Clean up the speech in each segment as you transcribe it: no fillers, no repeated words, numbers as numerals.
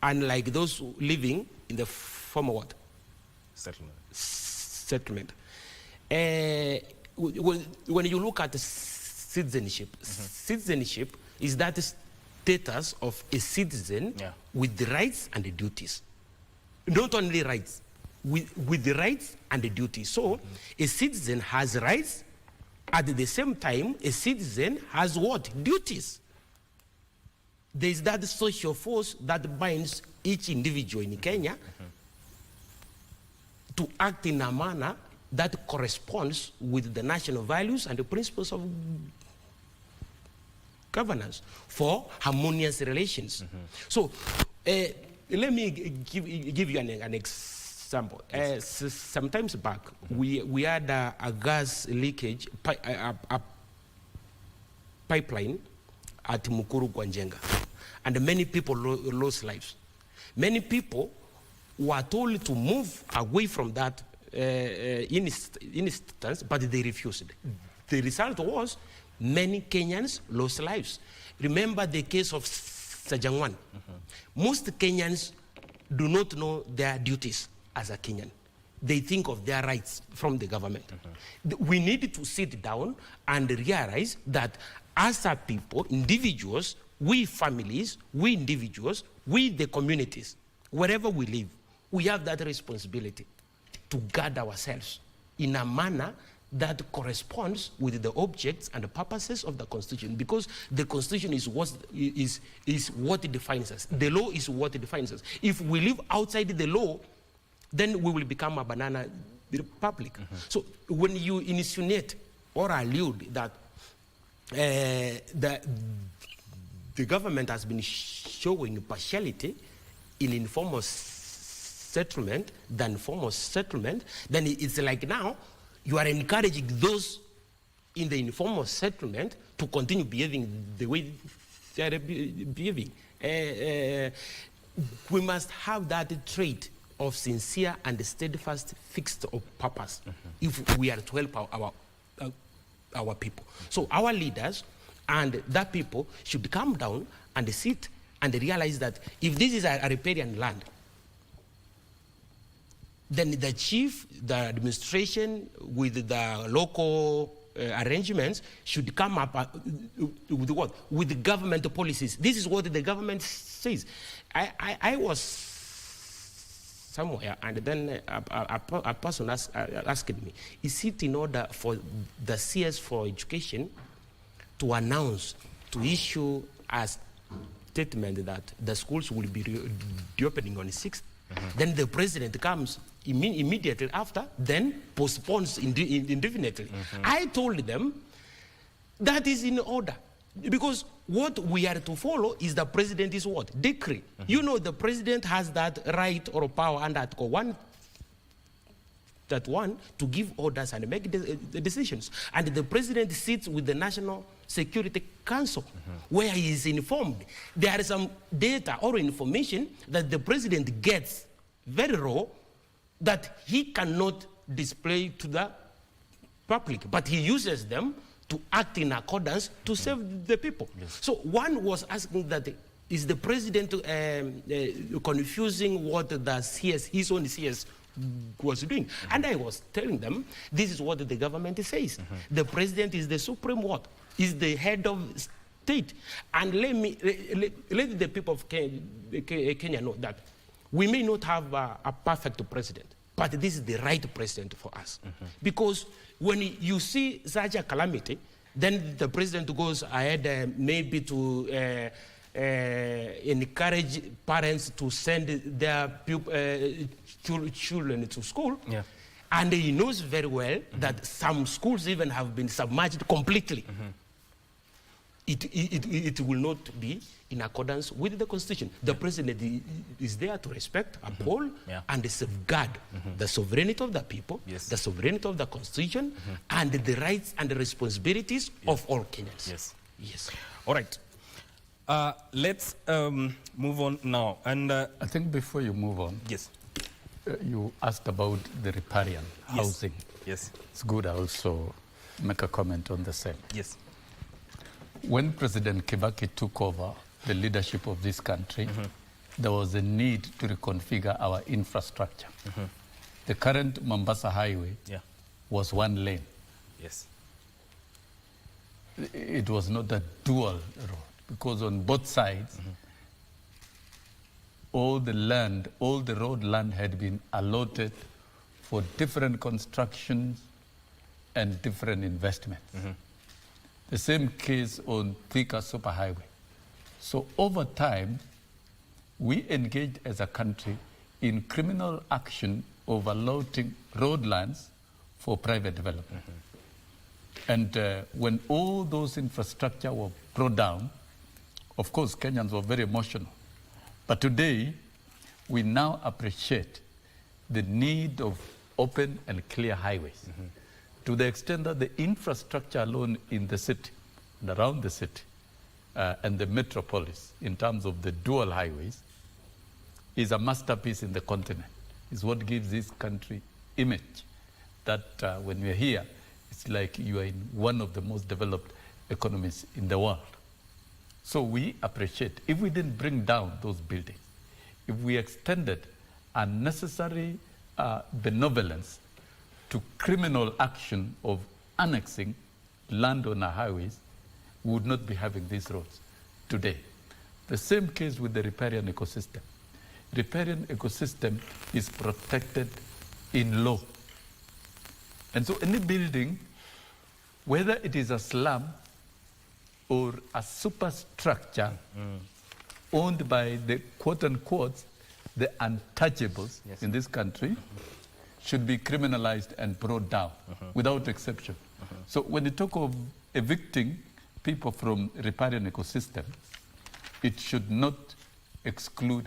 unlike those living in the former what? Settlement. When you look at citizenship, citizenship is that status of a citizen with the rights and the duties. Not only rights, with the rights and the duties. So a citizen has rights, at the same time, a citizen has what? Duties. There is that social force that binds each individual in Kenya to act in a manner that corresponds with the national values and the principles of governance for harmonious relations. So let me give you an example. Sometimes back, we had a gas leakage pipeline at Mukuru Gwanjenga, and many people lost lives. Many people were told to move away from that instance, but they refused. The result was many Kenyans lost lives. Remember the case of Sajangwan. Most Kenyans do not know their duties as a Kenyan. They think of their rights from the government. We need to sit down and realize that as a people, individuals, we families, we individuals, we the communities, wherever we live, we have that responsibility to guard ourselves in a manner that corresponds with the objects and the purposes of the Constitution, because the Constitution is what defines us. The law is what defines us. If we live outside the law, then we will become a banana republic. So when you insinuate or allude that the government has been showing partiality in informal settlement than formal settlement, then it's like now you are encouraging those in the informal settlement to continue behaving the way they are behaving. We must have that trait of sincere and steadfast fixed of purpose if we are to help our people. So our leaders and that people should come down and sit and realize that if this is a riparian land, then the chief, the administration with the local arrangements should come up with what? With the government policies. This is what the government says. I was somewhere, and then a person asked me, is it in order for the CS for Education to announce, to issue a statement that the schools will be reopening on the 6th? Then the president comes immediately after, then postpones indefinitely. I told them that is in order, because what we are to follow is the president is what? Decree. You know, the president has that right or power under Article 1 to give orders and make the decisions. And the president sits with the National Security Council, where he is informed. There is some data or information that the president gets very raw that he cannot display to the public, but he uses them to act in accordance to save the people. So one was asking that, is the president confusing what the CS, his own CS, was doing? And I was telling them, this is what the government says. The president is the supreme what? Is the head of state. And let the people of Kenya know that we may not have a perfect president, but this is the right president for us. Because when you see such a calamity, then the president goes ahead maybe to encourage parents to send their children to school. And he knows very well that some schools even have been submerged completely. It will not be in accordance with the Constitution. The president is there to respect, uphold, and safeguard the sovereignty of the people, the sovereignty of the Constitution, and the rights and the responsibilities of all Kenyans. Yes. All right. Let's move on now. And I think before you move on, you asked about the riparian housing. Yes. It's good I also make a comment on the same. Yes. When President Kibaki took over the leadership of this country, there was a need to reconfigure our infrastructure. The current Mombasa highway was one lane. Yes. It was not a dual road, because on both sides, all the land, all the road land had been allotted for different constructions and different investments. The same case on Thika Superhighway. So over time, we engaged as a country in criminal action overloading road lands for private development. And when all those infrastructure were brought down, of course, Kenyans were very emotional. But today, we now appreciate the need of open and clear highways, to the extent that the infrastructure alone in the city and around the city and the metropolis, in terms of the dual highways, is a masterpiece in the continent. It's what gives this country image that when you're here, it's like you are in one of the most developed economies in the world. So we appreciate, if we didn't bring down those buildings, if we extended unnecessary benevolence to criminal action of annexing land on our highways, we would not be having these roads today. The same case with the riparian ecosystem. Riparian ecosystem is protected in law. And so any building, whether it is a slum or a superstructure owned by the quote-unquote, the untouchables in this country, should be criminalized and brought down without exception. So when you talk of evicting people from riparian ecosystem, it should not exclude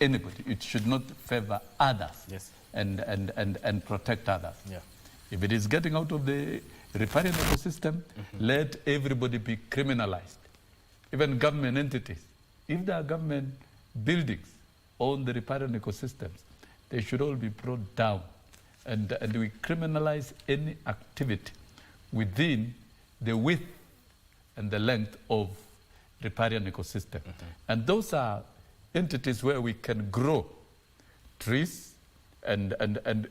anybody. It should not favor others and protect others. If it is getting out of the riparian ecosystem, let everybody be criminalized. Even government entities. If there are government buildings on the riparian ecosystems, they should all be brought down. And we criminalize any activity within the width and the length of riparian ecosystem. And those are entities where we can grow trees and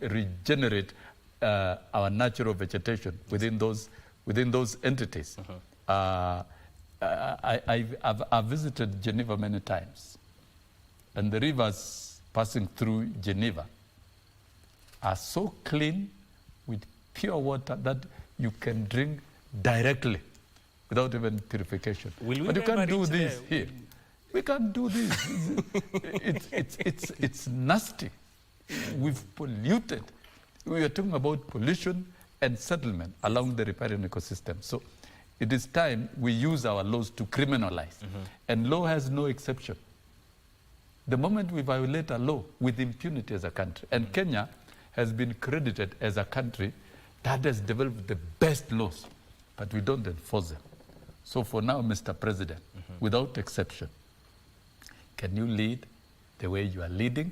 regenerate our natural vegetation within those entities. I've visited Geneva many times, and the rivers passing through Geneva are so clean with pure water that you can drink directly without even purification. But you can't do this here. We can't do this. It's nasty. We've polluted. We are talking about pollution and settlement along the riparian ecosystem. So it is time we use our laws to criminalize. And law has no exception. The moment we violate a law with impunity as a country, and Kenya has been credited as a country that has developed the best laws, but we don't enforce them. So for now, Mr. President, without exception, can you lead the way you are leading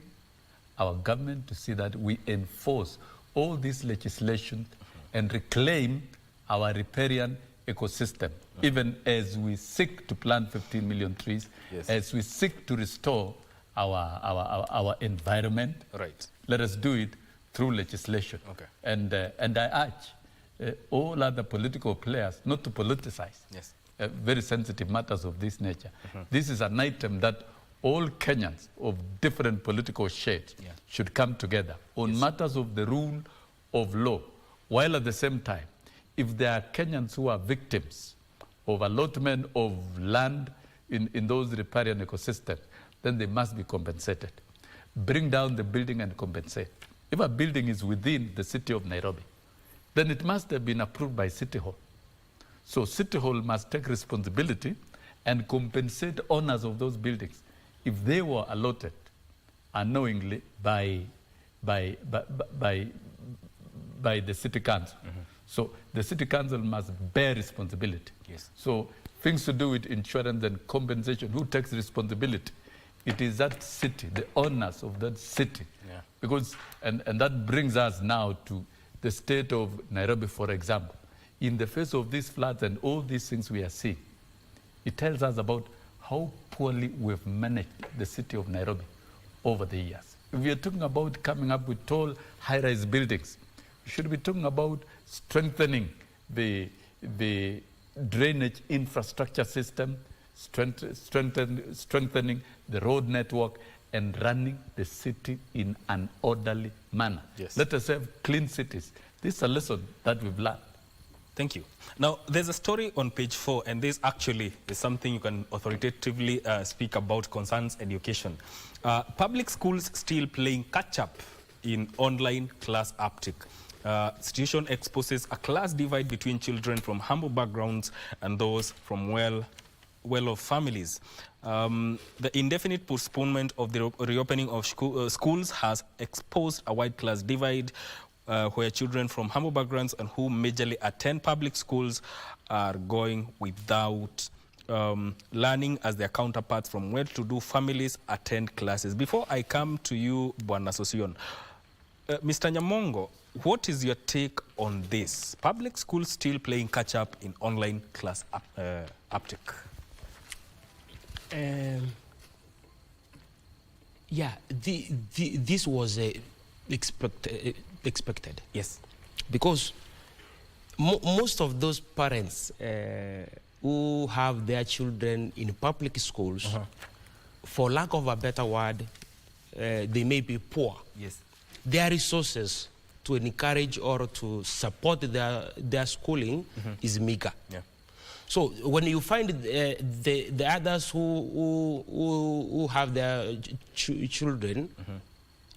our government to see that we enforce all this legislation and reclaim our riparian ecosystem, even as we seek to plant 15 million trees, as we seek to restore our environment. Let us do it through legislation. And I urge all other political players not to politicize very sensitive matters of this nature. This is an item that all Kenyans of different political shades should come together on matters of the rule of law, while at the same time, if there are Kenyans who are victims of allotment of land in those riparian ecosystems, then they must be compensated. Bring down the building and compensate. If a building is within the city of Nairobi, then it must have been approved by City Hall. So City Hall must take responsibility and compensate owners of those buildings if they were allotted unknowingly by the City Council. So the City Council must bear responsibility. So things to do with insurance and compensation, who takes responsibility? It is that city, the owners of that city. Because, and that brings us now to the state of Nairobi, for example. In the face of these floods and all these things we are seeing, it tells us about how poorly we've managed the city of Nairobi over the years. If we are talking about coming up with tall, high-rise buildings, we should be talking about strengthening the drainage infrastructure system, strengthening the road network, and running the city in an orderly manner. Yes. Let us have clean cities. This is a lesson that we've learned. Thank you. Now, there's a story on page 4, and this actually is something you can authoritatively speak about, concerns education. Public schools still playing catch-up in online class uptake. Situation exposes a class divide between children from humble backgrounds and those from well-off families. The indefinite postponement of the reopening of schools has exposed a wide class divide where children from humble backgrounds and who majorly attend public schools are going without learning as their counterparts from well-to-do families attend classes. Before I come to you, Bwana Sosion, Mr. Nyamongo, what is your take on this? Public schools still playing catch-up in online class uptake? Yeah, this was expected. Yes. Because most of those parents who have their children in public schools, for lack of a better word, they may be poor. Yes. Their resources to encourage or to support their schooling is meager. Yeah. So when you find the others who have their children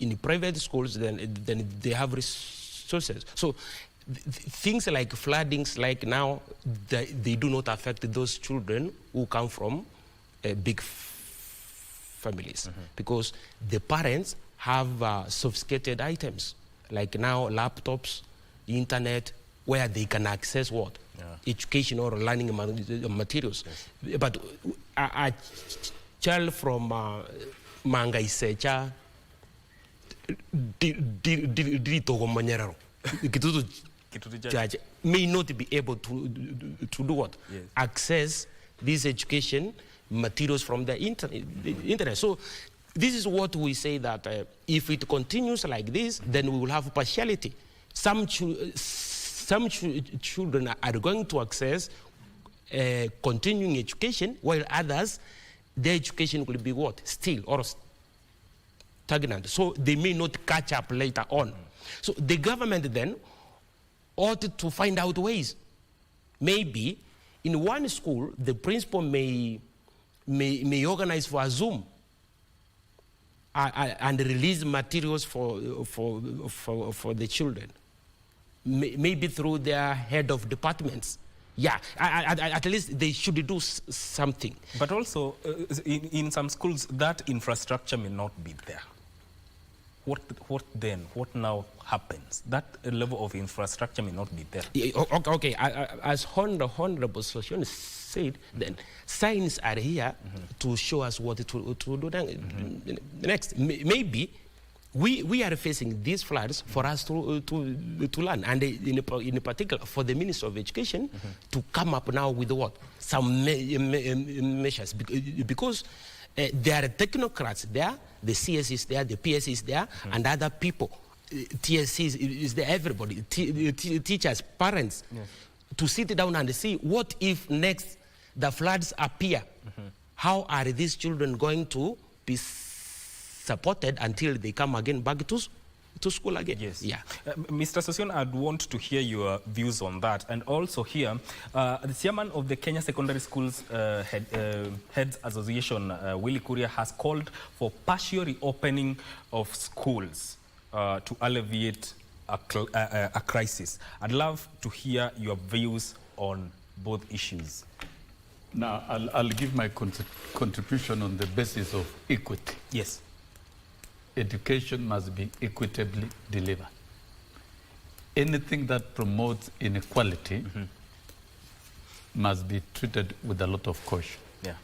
in private schools, then they have resources. So things like floodings, like now, they do not affect those children who come from big families, because the parents have sophisticated items, like now laptops, internet, where they can access what? Education or learning materials. Yes. But a child from Mangaisecha, may not be able to do what? Yes. Access these education materials from the internet. So this is what we say, that if it continues like this, then we will have partiality. Some children are going to access continuing education, while others, their education will be what? Still or stagnant. So they may not catch up later on. So the government then ought to find out ways. Maybe in one school, the principal may organize for a Zoom and release materials for the children. Maybe through their head of departments. Yeah, at least they should do something. But also, in some schools, that infrastructure may not be there. What then? What now happens? That level of infrastructure may not be there. Okay. As Honorable Sosion said, then signs are here to show us what to do next. Maybe we are facing these floods for us to learn, and in particular for the Minister of Education to come up now with what? Some measures, because there are technocrats there, the CS is there, the PS is there, and other people. TSC is there, everybody, teachers, parents, to sit down and see what if next the floods appear. How are these children going to be supported until they come again back to school again? Yes. Yeah. Mr. Sosion, I'd want to hear your views on that. And also here, the chairman of the Kenya Secondary Schools Heads Association, Willy Kuria, has called for partial reopening of schools to alleviate a crisis. I'd love to hear your views on both issues. Now, I'll give my contribution on the basis of equity. Yes. Education must be equitably delivered. Anything that promotes inequality must be treated with a lot of caution. Yeah.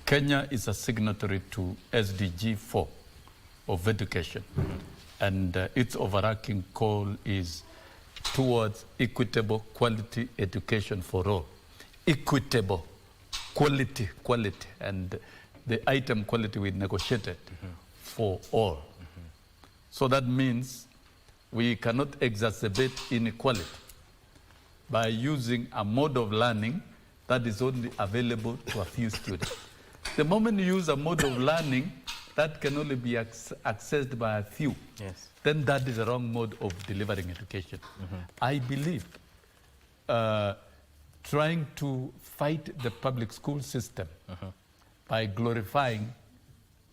Kenya is a signatory to SDG 4 of education, and its overarching call is towards equitable quality education for all. Equitable, quality, and the item quality we negotiated for all. So that means we cannot exacerbate inequality by using a mode of learning that is only available to a few students. The moment you use a mode of learning that can only be accessed by a few, then that is a wrong mode of delivering education. I believe trying to fight the public school system by glorifying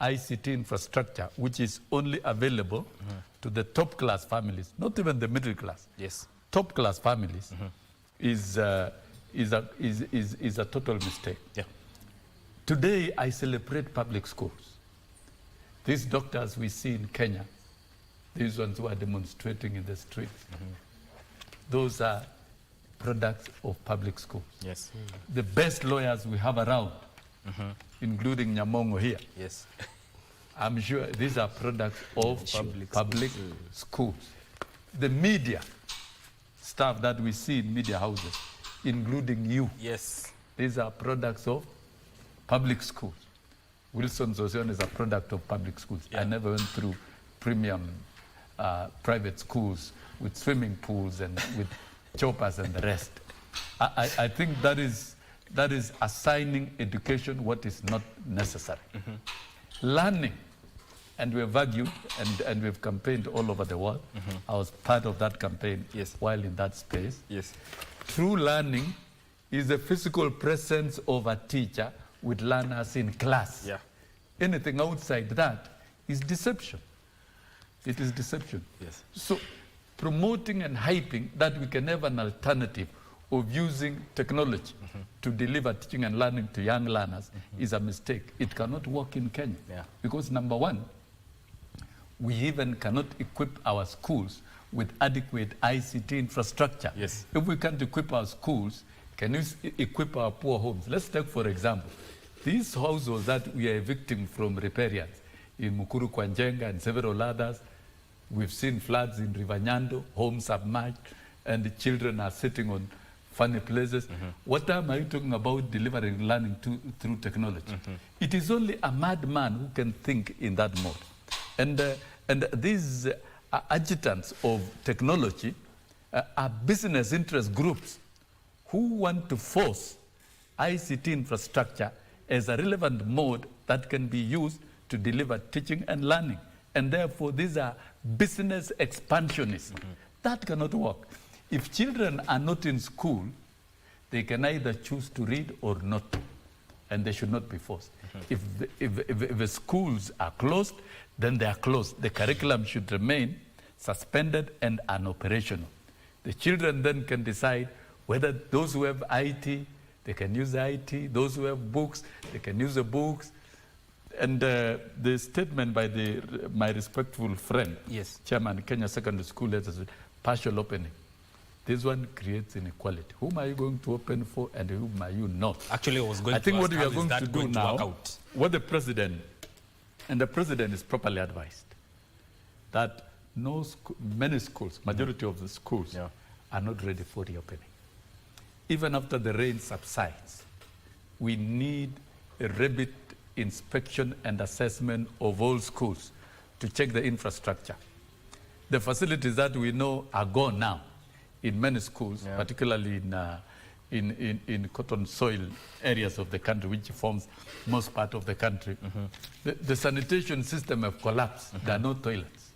ICT infrastructure, which is only available to the top class families, not even the middle class. Top class families is a total mistake. Today, I celebrate public schools. These doctors we see in Kenya, these ones who are demonstrating in the streets, those are products of public schools. The best lawyers we have around, including Nyamongo here, I'm sure these are products of public schools. The media staff that we see in media houses, including you, these are products of public schools. Wilson Zozion is a product of public schools. I never went through premium private schools with swimming pools and with choppers and the rest. I think that is assigning education what is not necessary. Learning, and we've argued and we've campaigned all over the world. I was part of that campaign while in that space. True learning is the physical presence of a teacher with learners in class. Anything outside that is deception. It is deception. So promoting and hyping that we can have an alternative of using technology to deliver teaching and learning to young learners is a mistake. It cannot work in Kenya. Because number one, we even cannot equip our schools with adequate ICT infrastructure. Yes. If we can't equip our schools, can we equip our poor homes? Let's take, for example, these households that we are evicting from riparians in Mukuru Kwanjenga and several others. We've seen floods in River Nyando, homes submerged, and the children are sitting on funny places. What time are you talking about delivering learning through technology? It is only a madman who can think in that mode. And these adjutants of technology are business interest groups who want to force ICT infrastructure as a relevant mode that can be used to deliver teaching and learning. And therefore, these are business expansionists. That cannot work. If children are not in school, they can either choose to read or not, and they should not be forced. If the schools are closed, then they are closed. The curriculum should remain suspended and unoperational. The children then can decide whether those who have IT, they can use IT. Those who have books, they can use the books. And the statement by my respectful friend, Chairman Kenya Secondary School, letters, partial opening. This one creates inequality. Whom are you going to open for and whom are you not? Actually, I was going I think to what ask, we are how going is that to do going now, to work out? what the president, and the president is properly advised, that many schools, majority of the schools, are not ready for reopening. Even after the rain subsides, we need a rapid inspection and assessment of all schools to check the infrastructure. The facilities that we know are gone now in many schools, particularly in cotton soil areas of the country, which forms most part of the country. The sanitation system have collapsed. There are no toilets.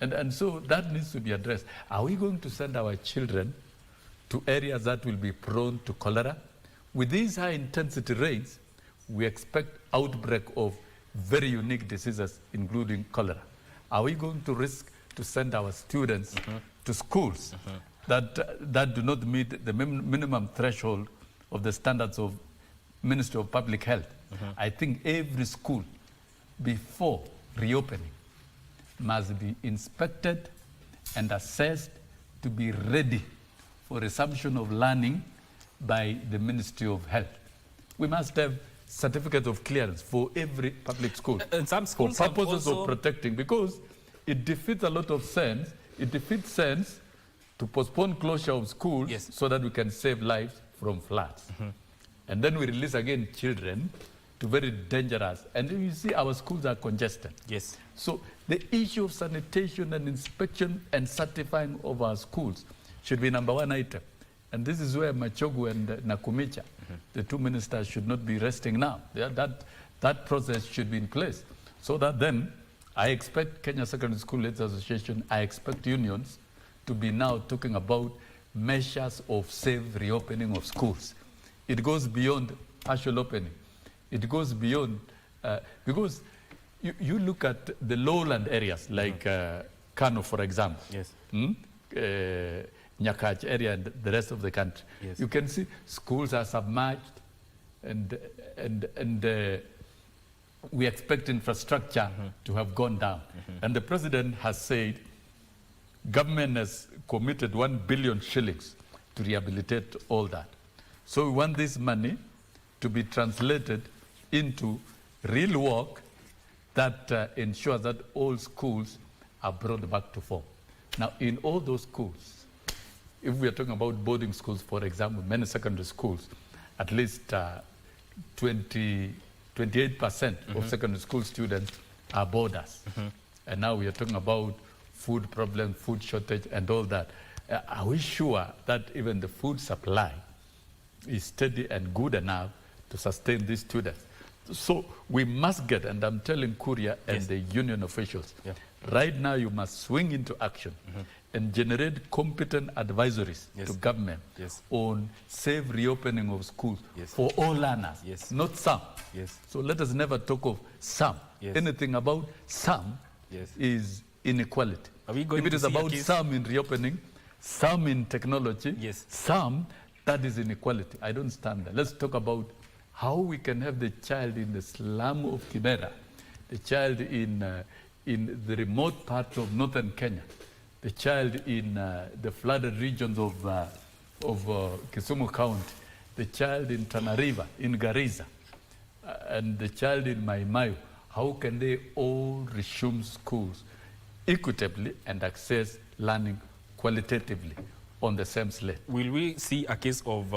And so that needs to be addressed. Are we going to send our children to areas that will be prone to cholera? With these high intensity rains, we expect outbreak of very unique diseases, including cholera. Are we going to risk to send our students to schools that do not meet the minimum threshold of the standards of Ministry of Public Health? I think every school, before reopening, must be inspected and assessed to be ready for resumption of learning by the Ministry of Health. We must have certificate of clearance for every public school And some schools for purposes have also... of protecting, because it defeats a lot of sense. It defeats sense to postpone closure of schools so that we can save lives from floods. And then we release again children to very dangerous. And you see our schools are congested. Yes. So the issue of sanitation and inspection and certifying of our schools should be number one item. And this is where Machogu and Nakumicha, the two ministers, should not be resting now. That process should be in place. So that then, I expect Kenya Secondary School Leaders Association, I expect unions to be now talking about measures of safe reopening of schools. It goes beyond partial opening. It goes beyond, because you look at the lowland areas like Kano, for example. Yes. Nyakach area and the rest of the country. Yes. You can see schools are submerged, and we expect infrastructure to have gone down. And the president has said government has committed 1 billion shillings to rehabilitate all that. So we want this money to be translated into real work that ensures that all schools are brought back to form. Now, in all those schools, if we are talking about boarding schools, for example, many secondary schools, at least 28% of secondary school students are boarders. And now we are talking about food problem, food shortage, and all that. Are we sure that even the food supply is steady and good enough to sustain these students? So we must get, and I'm telling Kuria and the union officials, right now you must swing into action and generate competent advisories to government on safe reopening of schools for all learners, not some. So let us never talk of some. Anything about some is inequality. If it is about some in reopening, some in technology, some, that is inequality. I don't stand there. Let's talk about how we can have the child in the slum of Kibera, the child in the remote parts of northern Kenya, the child in the flooded regions of Kisumu County, the child in Tana River, in Garissa, and the child in Mai Mahiu. How can they all resume schools equitably and access learning qualitatively on the same slate? Will we see a case of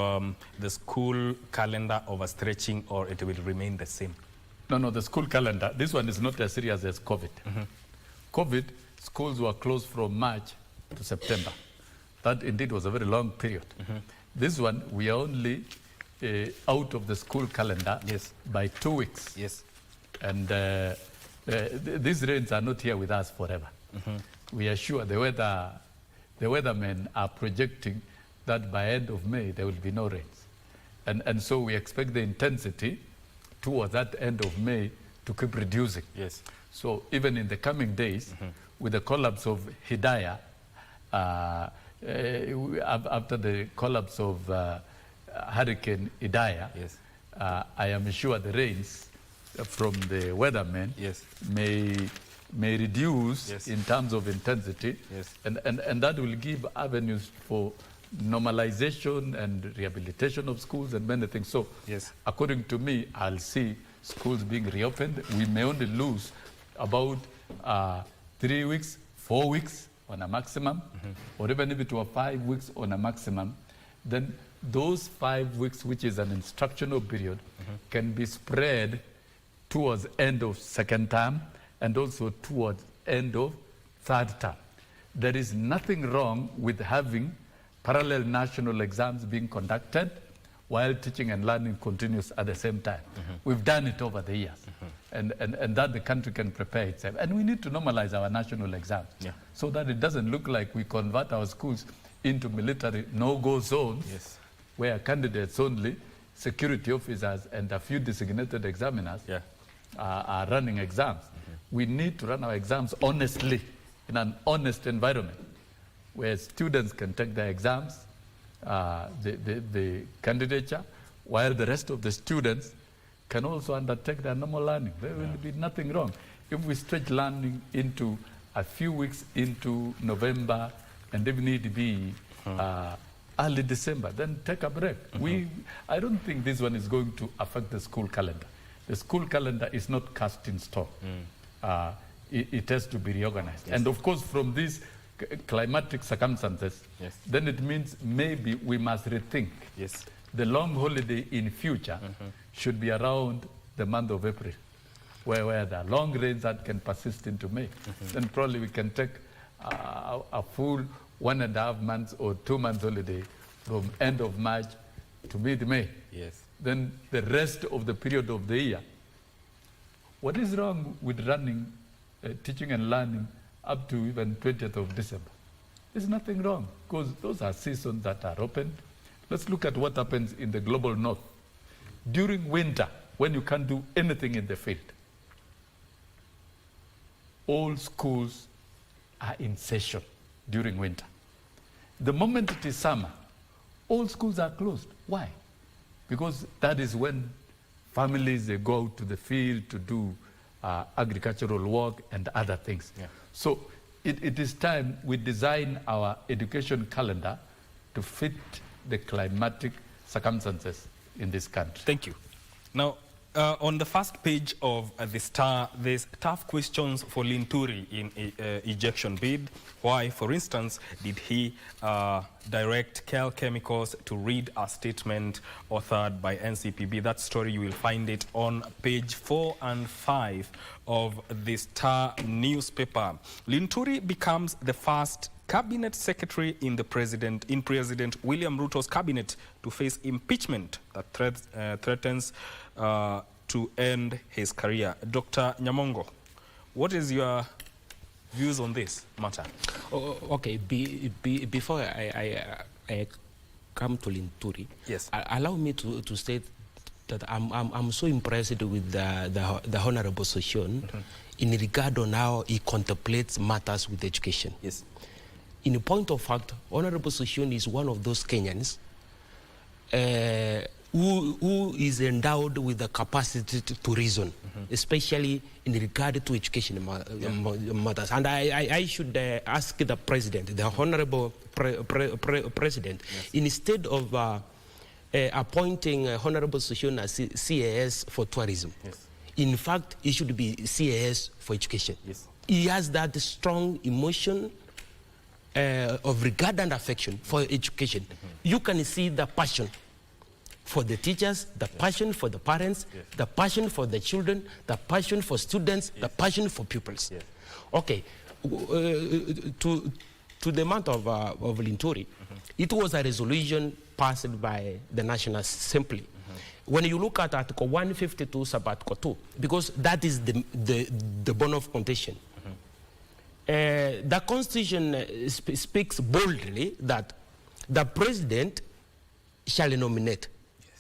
the school calendar overstretching, or it will remain the same? No, the school calendar, this one is not as serious as COVID. COVID, schools were closed from March to September. That indeed was a very long period. This one, we are only out of the school calendar by 2 weeks. And these rains are not here with us forever. We are sure the weathermen are projecting that by end of May there will be no rains. And so we expect the intensity towards that end of May to keep reducing. So even in the coming days, with the collapse of Hidaya, after the collapse of Hurricane Hidaya, I am sure the rains from the weathermen may reduce in terms of intensity, and that will give avenues for normalization and rehabilitation of schools and many things. So according to me, I'll see schools being reopened. We may only lose about 3 weeks, 4 weeks on a maximum, or even if it were 5 weeks on a maximum, then those 5 weeks, which is an instructional period, can be spread towards end of second term and also towards end of third term. There is nothing wrong with having parallel national exams being conducted while teaching and learning continues at the same time. We've done it over the years, and that the country can prepare itself. And we need to normalize our national exams so that it doesn't look like we convert our schools into military no-go zones where candidates only, security officers, and a few designated examiners are running exams. We need to run our exams honestly, in an honest environment, where students can take their exams, the candidature, while the rest of the students can also undertake their normal learning. There will be nothing wrong. If we stretch learning into a few weeks into November, and if need be early December, then take a break. I don't think this one is going to affect the school calendar. The school calendar is not cast in stone. It has to be reorganized. And of course, from these climatic circumstances, then it means maybe we must rethink. The long holiday in future should be around the month of April, where there are long rains that can persist into May. Then probably we can take a full 1.5 months or 2 months holiday from end of March to mid-May. Yes. Then the rest of the period of the year. What is wrong with running, teaching and learning up to even 20th of December? There's nothing wrong, because those are seasons that are open. Let's look at what happens in the global north. During winter, when you can't do anything in the field, all schools are in session during winter. The moment it is summer, all schools are closed. Why? Because that is when families, they go out to the field to do agricultural work and other things. Yeah. So it is time we design our education calendar to fit the climatic circumstances in this country. Thank you. Now, on the first page of the Star, there's tough questions for Linturi in ejection bid. Why, for instance, did he direct KEL Chemicals to read a statement authored by NCPB? That story, you will find it on page 4 and 5 of the Star newspaper. Linturi becomes the first cabinet secretary in President William Ruto's cabinet to face impeachment that threatens to end his career. Dr. Nyamongo, what is your views on this matter? Okay, before I come to Linturi, yes, allow me to state that I'm so impressed with the Honorable Session in regard on how he contemplates matters with education. Yes. In point of fact, Honorable Session is one of those Kenyans who is endowed with the capacity to reason, especially in regard to education matters. And I should ask the President, the Honorable President, instead of appointing Honorable Session as CAS for tourism, in fact, he should be CAS for education. Yes. He has that strong emotion of regard and affection for education. You can see the passion for the teachers, the passion for the parents, the passion for the children, the passion for students, the passion for pupils. Okay, to the matter of Linturi, it was a resolution passed by the National Assembly. When you look at Article 152, Sub-Article 2, because that is the bone of contention, the Constitution speaks boldly that the President shall nominate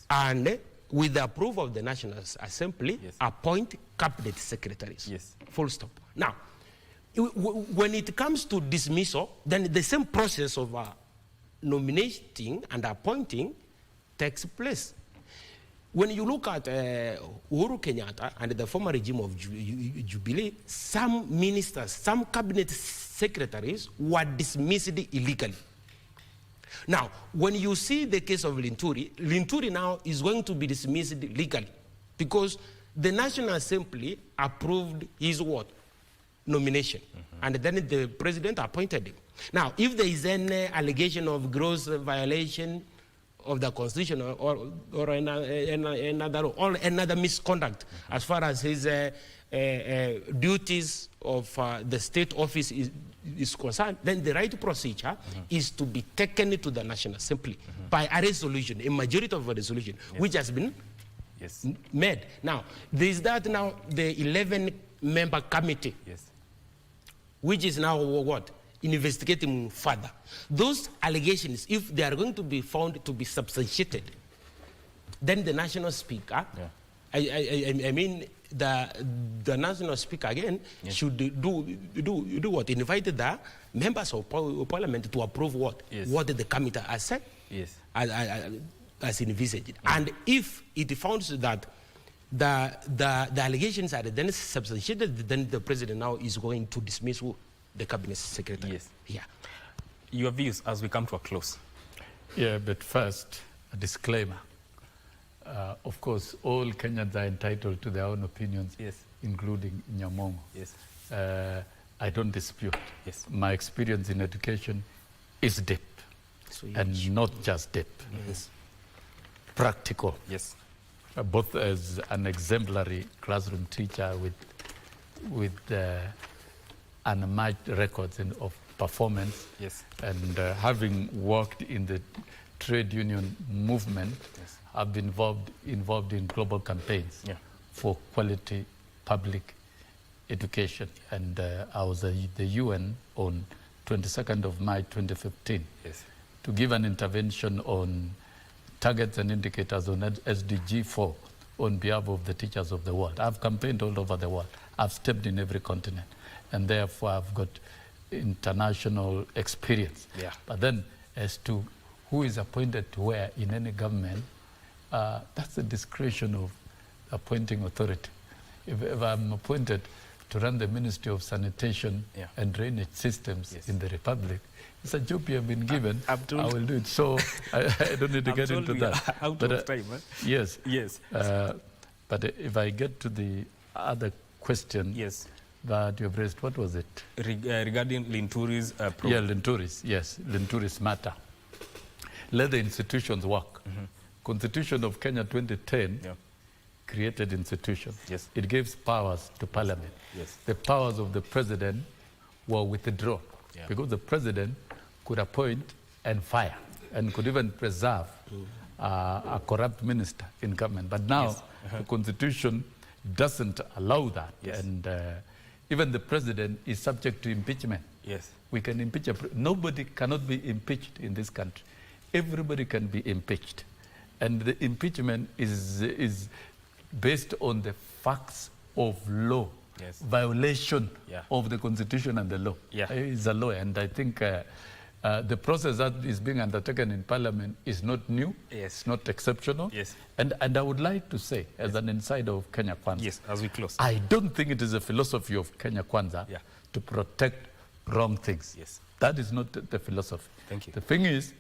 and, with the approval of the National Assembly, appoint cabinet secretaries. Full stop. Now, when it comes to dismissal, then the same process of nominating and appointing takes place. When you look at Uhuru Kenyatta and the former regime of Jubilee, some ministers, some cabinet secretaries were dismissed illegally. Now, when you see the case of Linturi, Linturi now is going to be dismissed legally because the National Assembly approved his what? Nomination. And then the President appointed him. Now, if there is any allegation of gross violation of the Constitution or another misconduct as far as his duties of the state office is concerned, then the right procedure is to be taken to the National Assembly by a resolution, a majority of a resolution, which has been made. Now, there is that now the 11-member committee, which is now what? Investigating further. Those allegations, if they are going to be found to be substantiated, then the National Speaker, I mean the National Speaker again, should do what? Invite the members of Parliament to approve what? What the committee has said, as envisaged. And if it found that the allegations are then substantiated, then the President now is going to dismiss who? The Cabinet Secretary. Your views as we come to a close. But first, a disclaimer. Of course, all Kenyans are entitled to their own opinions, including Nyamongo. I don't dispute. My experience in education is deep, and not just deep. Practical. both as an exemplary classroom teacher with unmatched records of performance, Yes. and having worked in the trade union movement, Yes. I've been involved in global campaigns for quality public education. And I was at the UN on 22nd of March 2015 Yes. to give an intervention on targets and indicators on SDG 4 on behalf of the teachers of the world. I've campaigned all over the world. I've stepped in every continent, and therefore I've got international experience. Yeah. But then as to who is appointed to where in any government, that's the discretion of appointing authority. If I'm appointed to run the Ministry of Sanitation and Drainage Systems in the Republic, it's a job you have been given. I will do it. So I don't need to get into that. Out of time, eh? Yes. Yes. But if I get to the other question that you have raised, what was it? Regarding Linturi's Yeah, Linturi's, yes. Linturi's matter. Let the institutions work. Constitution of Kenya 2010 created institutions. Yes. It gives powers to Parliament. Yes. The powers of the president were withdrawn because the president could appoint and fire and could even preserve a corrupt minister in government. But now the Constitution doesn't allow that. And even the president is subject to impeachment. Yes. We can impeach nobody cannot be impeached in this country. Everybody can be impeached. And the impeachment is based on the facts of law, violation of the Constitution and the law. It's a law, and I think the process that is being undertaken in Parliament is not new, it's not exceptional. And I would like to say, as an insider of Kenya Kwanza, as we close, I don't think it is a philosophy of Kenya Kwanza to protect wrong things. That is not the philosophy. Thank you. The thing is,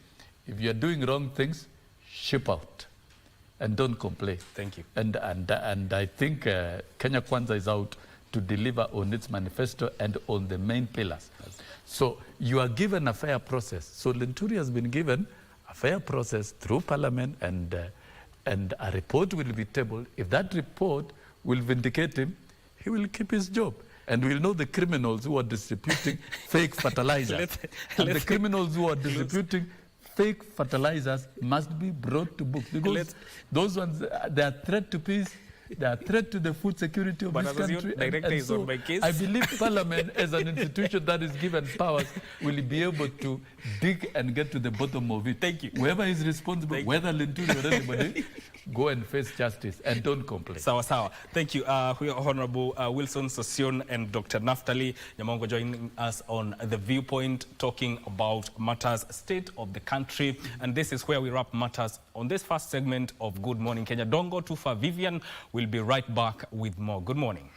if you are doing wrong things, ship out and don't complain. Thank you. And I think Kenya Kwanza is out to deliver on its manifesto and on the main pillars. So you are given a fair process. So Linturi has been given a fair process through Parliament, and a report will be tabled. If that report will vindicate him, he will keep his job. And we'll know the criminals who are distributing fake fertilizers. The criminals who are distributing fake fertilizers must be brought to book, because those ones, they are threat to peace, they are threat to the food security of this country. And so I believe Parliament, as an institution that is given powers, will be able to dig and get to the bottom of it. Thank you. Whoever is responsible, whether Linturi or anybody, go and face justice and don't complain. Sawa sawa. Thank you. We are Honorable Wilson Sosion and Dr. Naftali Nyamongo joining us on The Viewpoint, talking about matters state of the country. And this is where we wrap matters on this first segment of Good Morning Kenya. Don't go too far. Vivian will be right back with more. Good morning.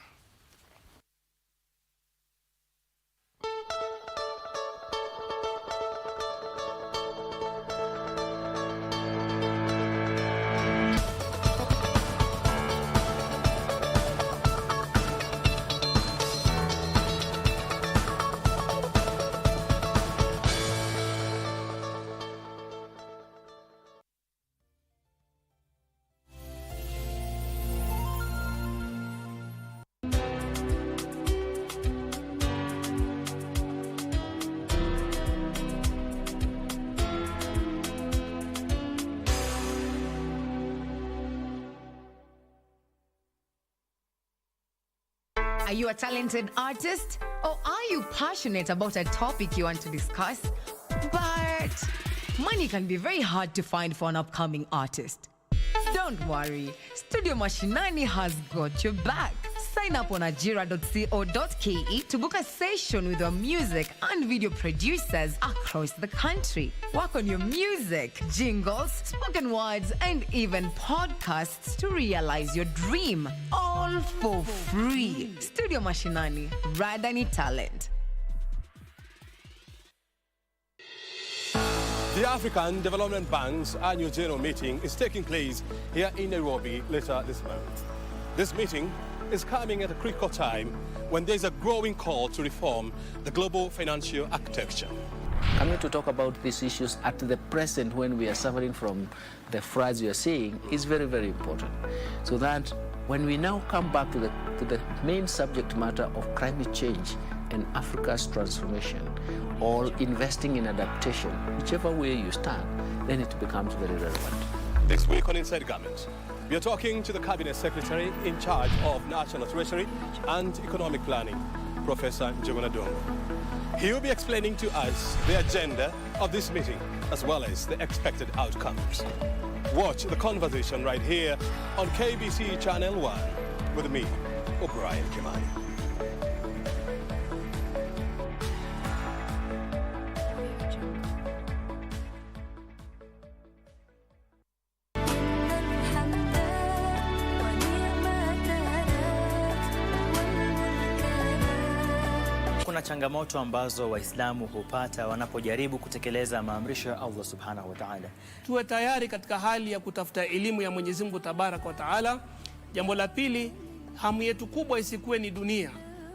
Are you a talented artist? Or are you passionate about a topic you want to discuss? But money can be very hard to find for an upcoming artist. Don't worry, Studio Mashinani has got your back. Sign up on ajira.co.ke to book a session with our music and video producers across the country. Work on your music, jingles, spoken words, and even podcasts to realize your dream. All for free. Studio Mashinani, Radani Talent. The African Development Bank's annual general meeting is taking place here in Nairobi later this month. This meeting is coming at a critical time when there's a growing call to reform the global financial architecture. Coming to talk about these issues at the present when we are suffering from the floods we are seeing is very, very important. So that when we now come back to the main subject matter of climate change and Africa's transformation, or investing in adaptation, whichever way you stand, then it becomes very relevant. This week on Inside Government, we are talking to the Cabinet Secretary in charge of National Treasury and Economic Planning, Professor Njuguna Dongo. He will be explaining to us the agenda of this meeting, as well as the expected outcomes. Watch the conversation right here on KBC Channel 1 with me, O'Brien Kimani. Kuna changamoto ambazo Waislamu hupata wanapojaribu kutekeleza maamrisho ya Allah Subhanahu wa Ta'ala. Tuwe tayari katika hali ya kutafuta elimu ya Mwenyezi Mungu Tabaraka wa Ta'ala. Jambo la pili, hamu yetu kubwa isikuwe ni dunia.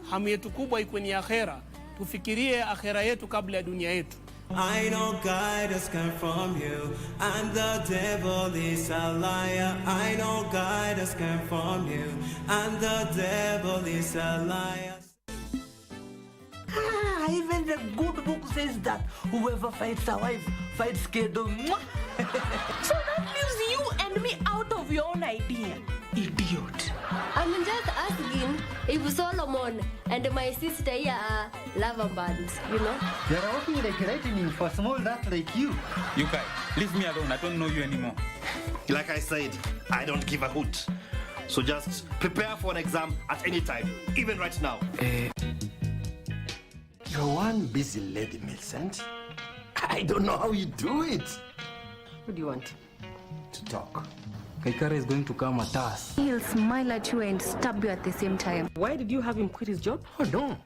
Hamu yetu kubwa ikuwe ni akhera. Tufikirie akhera yetu kabla ya dunia yetu. I know guidance come from you, and the devil is a liar. I know guidance come from you, and the devil is a liar. Even the good book says that whoever fights a wife fights Kedo. So that leaves you and me out of your own idea. Idiot. I'm just asking if Solomon and my sister here are lover bands, you know? You're working like writing for small rats like you. You guys, leave me alone. I don't know you anymore. Like I said, I don't give a hoot. So just prepare for an exam at any time, even right now. You're one busy lady, Millicent. I don't know how you do it. What do you want? To talk. Kaikara is going to come at us. He'll smile at you and stab you at the same time. Why did you have him quit his job? Oh, no.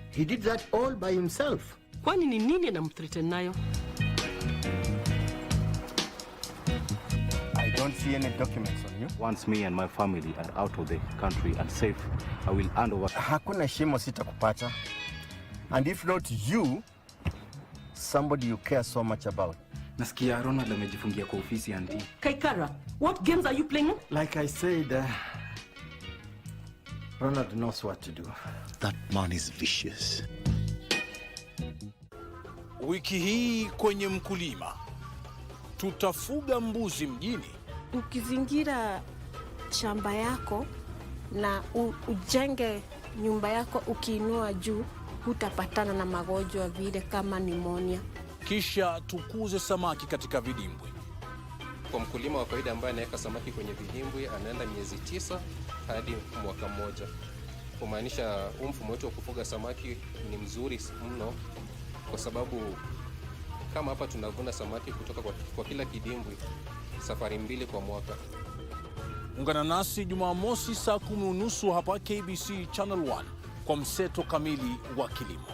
He did that all by himself. Kwani ni nini anamthreaten nayo? I don't see any documents on you. Once me and my family are out of the country and safe, I will hand over. Hakuna shimo sitakupata. And if not you, somebody you care so much about. Nasikia Ronald amejifungia kwa ofisi auntie. Kaikara, what games are you playing? Like I said, Ronald knows what to do. That man is vicious. Wiki hii kwenye mkulima, tutafuga mbuzi mjini. Ukizingira shamba yako na ujenge nyumba yako ukiinua juu, hutapatana na magonjwa vile kama pneumonia. Kisha tukuze samaki katika vidimbwi. Kwa mkulima wa kawaida ambaye anaweka samaki kwenye vidimbwi, anaenda miezi 9 hadi mwaka mmoja. Kumaanisha mfumo wetu wa kufuga samaki ni mzuri mno, kwa sababu kama hapa tunavuna samaki kutoka kwa kila kidimbwi safari 2 kwa mwaka. Ungana nasi Jumamosi saa 10:30 hapa KBC Channel 1 kwa mseto kamili wa kilimo.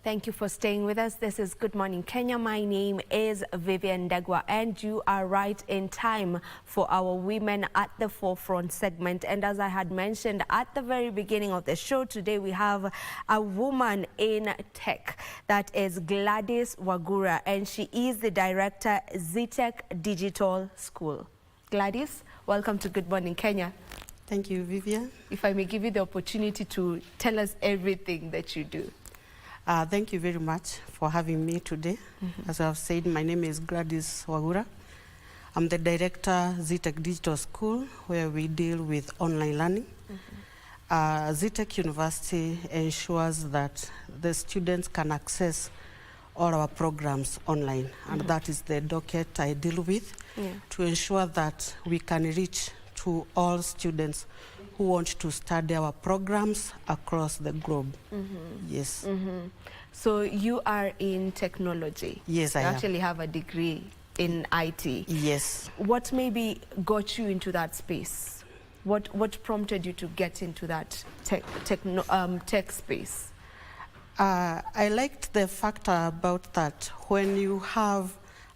Thank you for staying with us. This is Good Morning Kenya. My name is Vivian Dagwa, and you are right in time for our Women at the Forefront segment. And as I had mentioned at the very beginning of the show, today we have a woman in tech. That is Gladys Wagura, and she is the director, Zetech Digital School. Gladys, welcome to Good Morning Kenya. Thank you, Vivian. If I may give you the opportunity to tell us everything that you do. Thank you very much for having me today. As I've said, my name is Gladys Wagura. I'm the director, Zetech Digital School, where we deal with online learning. Zetech University ensures that the students can access all our programs online, and that is the docket I deal with, to ensure that we can reach to all students who want to study our programs across the globe. Yes. So you are in technology. Yes, I You am. actually have a degree in IT. Yes. What maybe got you into that space? What prompted you to get into that tech space? I liked the factor about that when you have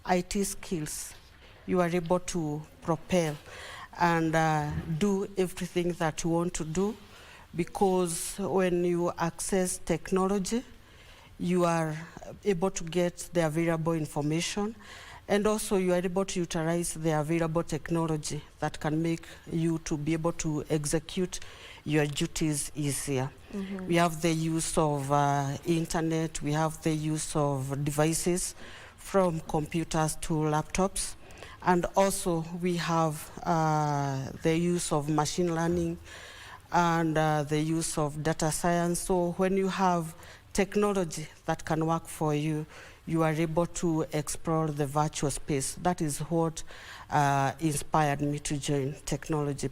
IT skills, you are able to propel and do everything that you want to do, because when you access technology, you are able to get the available information, and also you are able to utilize the available technology that can make you to be able to execute your duties easier. We have the use of internet, we have the use of devices from computers to laptops, and also we have the use of machine learning and the use of data science. So when you have technology that can work for you, you are able to explore the virtual space. That is what inspired me to join technology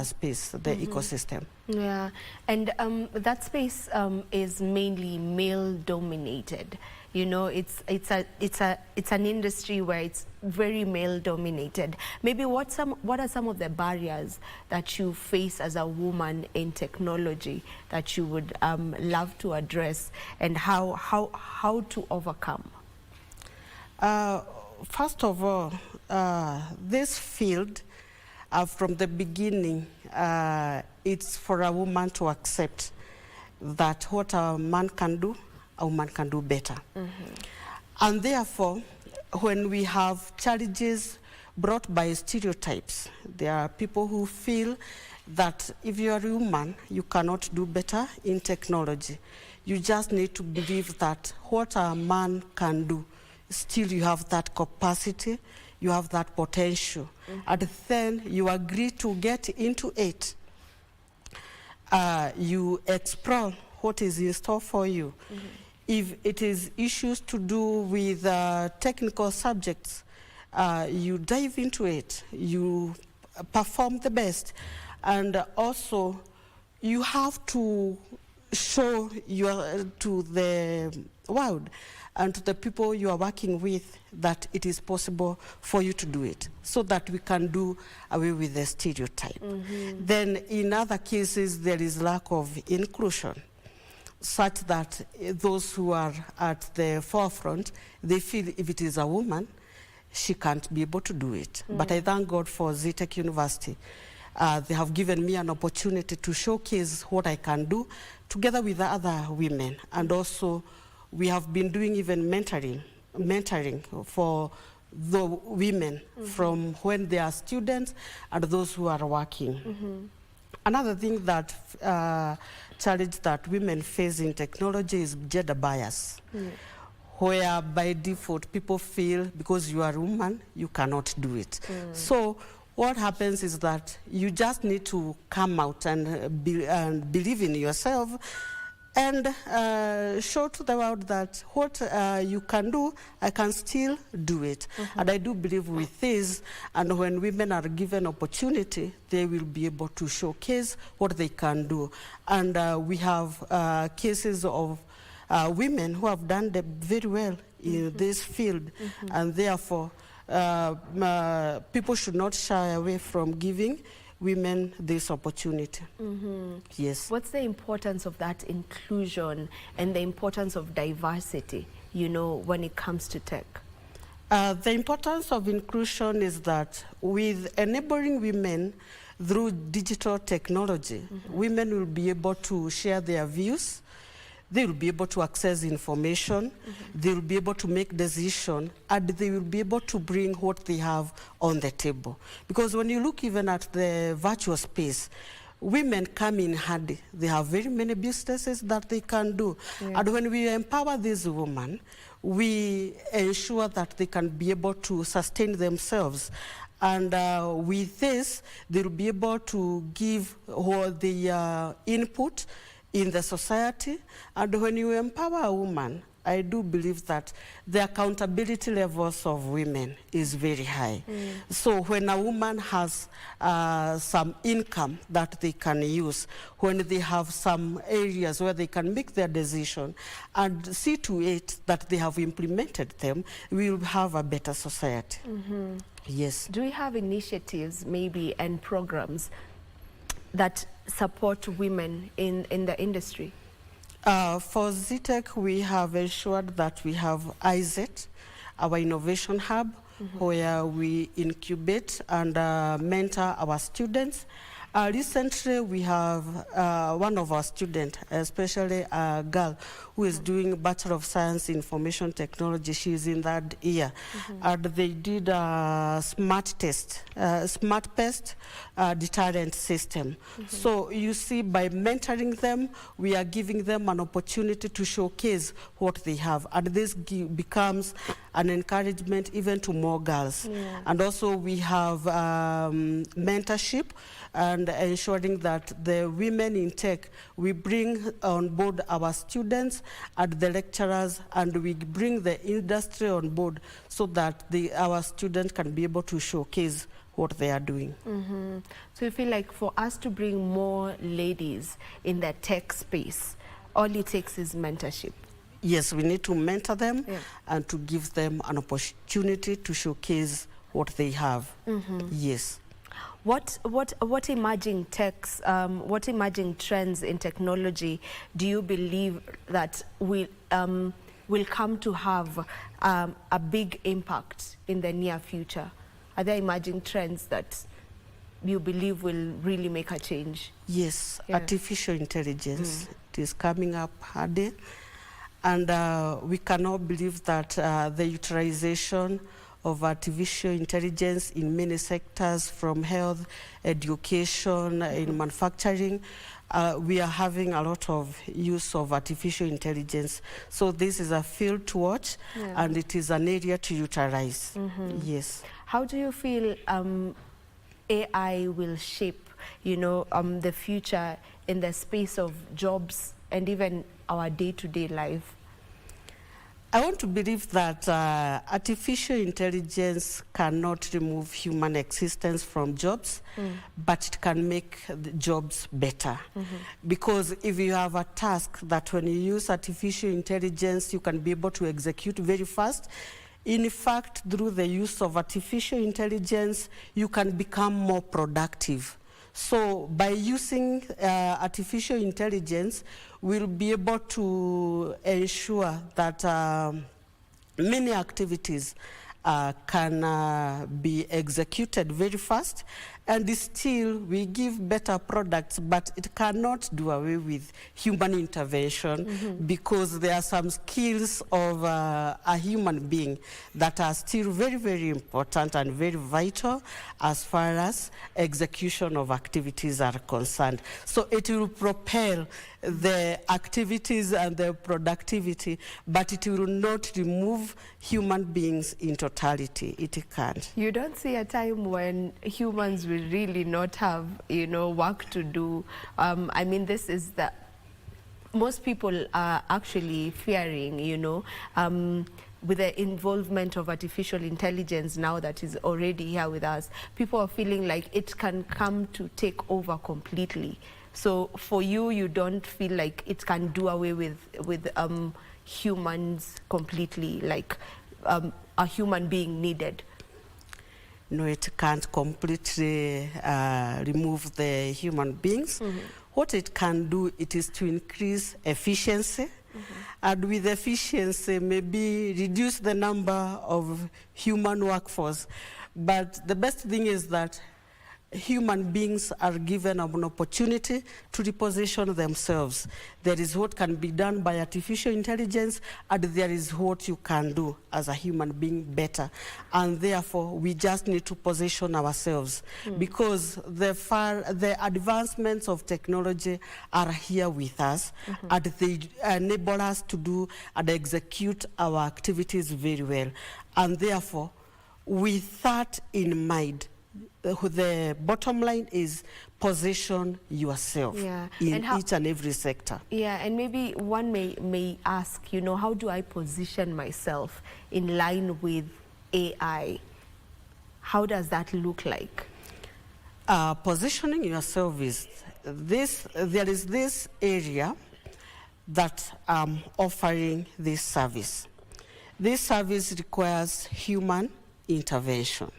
space, the ecosystem. Yeah, and that space is mainly male-dominated. You know, it's an industry where it's very male-dominated. Maybe what are some of the barriers that you face as a woman in technology that you would love to address, and how to overcome? First of all, this field, from the beginning, it's for a woman to accept that what a man can do, a woman can do better. And therefore, when we have challenges brought by stereotypes, there are people who feel that if you are a woman, you cannot do better in technology. You just need to believe that what a man can do, still you have that capacity, you have that potential, and then you agree to get into it. You explore what is in store for you. If it is issues to do with technical subjects, you dive into it, you perform the best, and also you have to show to the world and to the people you are working with that it is possible for you to do it, so that we can do away with the stereotype. Then in other cases, there is lack of inclusion, such that those who are at the forefront, they feel if it is a woman, she can't be able to do it. But I thank God for Zitech University. They have given me an opportunity to showcase what I can do together with the other women. And also, we have been doing even mentoring for the women from when they are students and those who are working. Another thing that challenge that women face in technology is gender bias, where by default people feel because you are a woman, you cannot do it. So what happens is that you just need to come out and believe in yourself and show to the world that what you can do, I can still do it. And I do believe with this, and when women are given opportunity, they will be able to showcase what they can do. And we have cases of women who have done very well in this field, and therefore people should not shy away from giving women this opportunity. Yes. What's the importance of that inclusion and the importance of diversity, you know, when it comes to tech? The importance of inclusion is that with enabling women through digital technology, women will be able to share their views, they will be able to access information, they will be able to make decisions, and they will be able to bring what they have on the table. Because when you look even at the virtual space, women come in handy. They have very many businesses that they can do. And when we empower these women, we ensure that they can be able to sustain themselves. And with this, they will be able to give all the input in the society. And when you empower a woman, I do believe that the accountability levels of women is very high. So when a woman has some income that they can use, when they have some areas where they can make their decision and see to it that they have implemented them, we will have a better society. Yes. Do we have initiatives maybe and programs that support women in the industry? For ZTEC, we have ensured that we have IZET, our innovation hub, where we incubate and mentor our students. Recently, we have one of our students, especially a girl who is doing Bachelor of Science in Information Technology. She's in that year. And they did a smart test, smart pest deterrent system. So you see, by mentoring them, we are giving them an opportunity to showcase what they have. And this becomes an encouragement even to more girls. And also we have mentorship and ensuring that the women in tech, we bring on board our students and the lecturers, and we bring the industry on board so that our students can be able to showcase what they are doing. So you feel like for us to bring more ladies in the tech space, all it takes is mentorship? Yes, we need to mentor them and to give them an opportunity to showcase what they have. Yes. What emerging techs, what emerging trends in technology do you believe that will come to have a big impact in the near future? Are there emerging trends that you believe will really make a change? Yes, artificial intelligence. It is coming up harder, and we cannot believe that the utilization of artificial intelligence in many sectors, from health, education, in manufacturing, we are having a lot of use of artificial intelligence. So this is a field to watch, and it is an area to utilize. Yes. How do you feel AI will shape, the future in the space of jobs and even our day-to-day life? I want to believe that artificial intelligence cannot remove human existence from jobs, but it can make the jobs better. Because if you have a task that when you use artificial intelligence, you can be able to execute very fast. In fact, through the use of artificial intelligence, you can become more productive. So by using artificial intelligence, we'll be able to ensure that many activities can be executed very fast, and still we give better products, but it cannot do away with human intervention because there are some skills of a human being that are still very, very important and very vital as far as execution of activities are concerned. So it will propel the activities and the productivity, but it will not remove human beings in totality. It can't. You don't see a time when humans will really not have, work to do. I mean, this is the most people are actually fearing, with the involvement of artificial intelligence now that is already here with us. People are feeling like it can come to take over completely. So for you, you don't feel like it can do away with humans completely, like a human being needed? No, it can't completely remove the human beings. What it can do, it is to increase efficiency, and with efficiency, maybe reduce the number of human workforce. But the best thing is that human beings are given an opportunity to reposition themselves. There is what can be done by artificial intelligence, and there is what you can do as a human being better. And therefore, we just need to position ourselves because the advancements of technology are here with us, and they enable us to do and execute our activities very well. And therefore, with that in mind, the bottom line is position yourself in each and every sector. Yeah, and maybe one may ask, you know, how do I position myself in line with AI? How does that look like? Positioning yourself is this, there is this area that I'm offering this service. This service requires human intervention.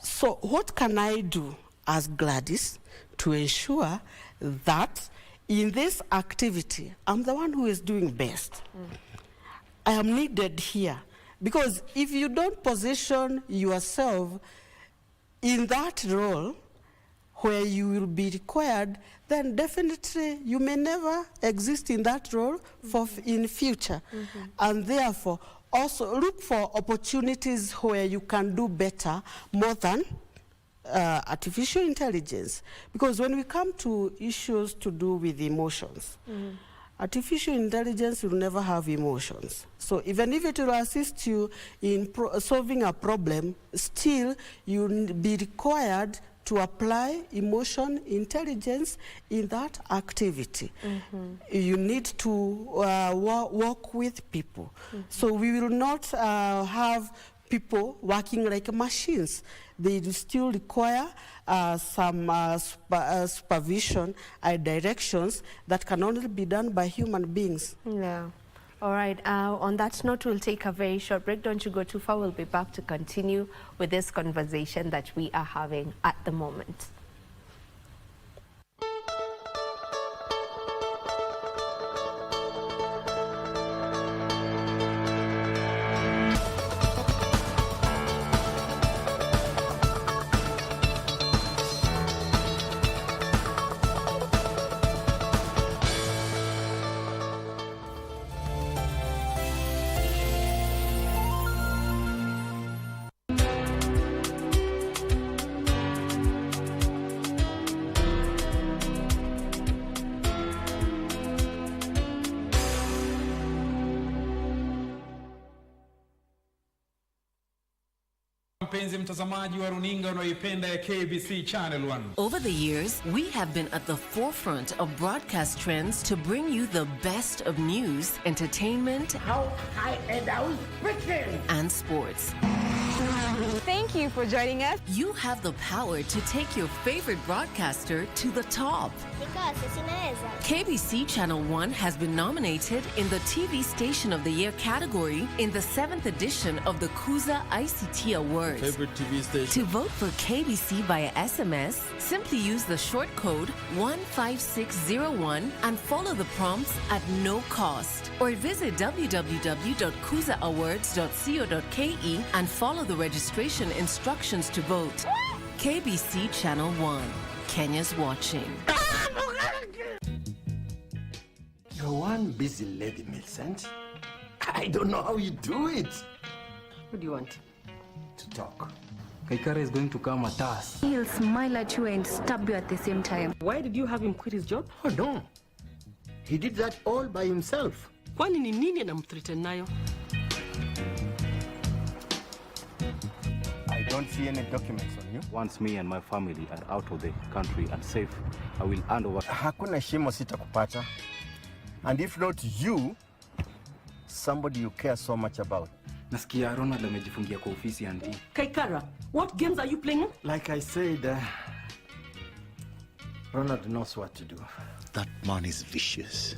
So what can I do as Gladys to ensure that in this activity, I'm the one who is doing best? I am needed here. Because if you don't position yourself in that role where you will be required, then definitely you may never exist in that role in future. And therefore, also look for opportunities where you can do better more than artificial intelligence. Because when we come to issues to do with emotions, artificial intelligence will never have emotions. So even if it will assist you in solving a problem, still you'll be required to apply emotion intelligence in that activity. You need to work with people. So we will not have people working like machines. They still require some supervision and directions that can only be done by human beings. Yeah. All right, on that note, we'll take a very short break. Don't you go too far. We'll be back to continue with this conversation that we are having at the moment. Mpenzi mtazamaji wa runinga unayoipenda ya KBC Channel 1. Over the years, we have been at the forefront of broadcast trends to bring you the best of news, entertainment, and sports. Thank you for joining us. You have the power to take your favorite broadcaster to the top. KBC Channel 1 has been nominated in the TV Station of the Year category in the 7th edition of the Kuza ICT Awards. Favorite TV station. To vote for KBC via SMS, simply use the short code 15601 and follow the prompts at no cost. Or visit www.kuzaawards.co.ke and follow the registration instructions to vote. KBC Channel 1. Kenya's watching. You're one busy lady, Millicent. I don't know how you do it. What do you want? To talk. Kaikara is going to come at us. He'll smile at you and stab you at the same time. Why did you have him quit his job? Oh, no. He did that all by himself. Kwani ni nini anamthreaten nayo? I don't see any documents on you. Once me and my family are out of the country and safe, I will hand over. Hakuna shimo sitakupata. And if not you, somebody you care so much about. Nasikia Ronald amejifungia kwa ofisi auntie. Kaikara, what games are you playing? Like I said, Ronald knows what to do. That man is vicious.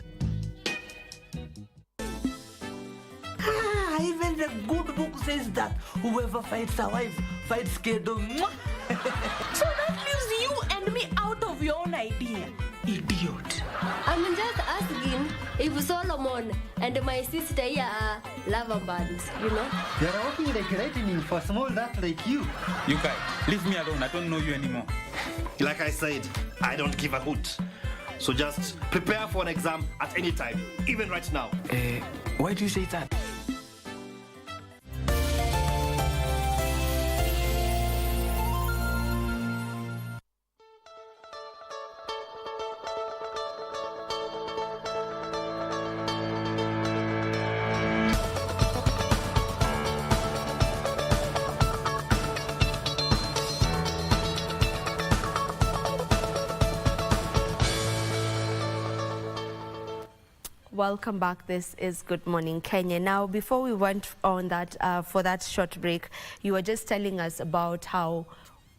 Even the good book says that whoever fights a wife fights Kedo. So that leaves you and me out of your own idea. Idiot. I'm just asking if Solomon and my sister here are lover birds, you know? You're working like lightning for small that like you. You guys, leave me alone. I don't know you anymore. Like I said, I don't give a hoot. So just prepare for an exam at any time, even right now. Why do you say that? Welcome back. This is Good Morning Kenya. Now, before we went on that for that short break, you were just telling us about how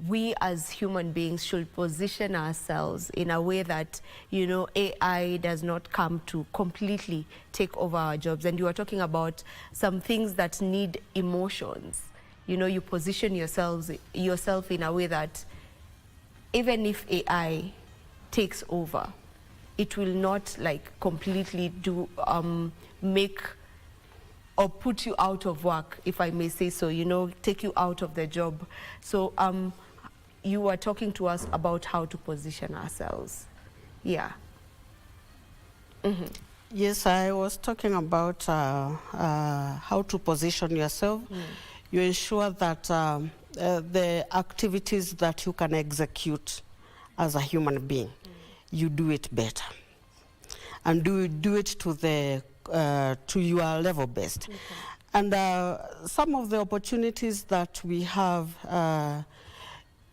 we as human beings should position ourselves in a way that, you know, AI does not come to completely take over our jobs. And you were talking about some things that need emotions. You know, you position yourself in a way that even if AI takes over, it will not like completely do make or put you out of work, if I may say so, you know, take you out of the job. So you were talking to us about how to position ourselves. Yeah. Mm-hmm. Yes, I was talking about how to position yourself. You ensure that the activities that you can execute as a human being, you do it better, and do it to your level best. Okay. And some of the opportunities that we have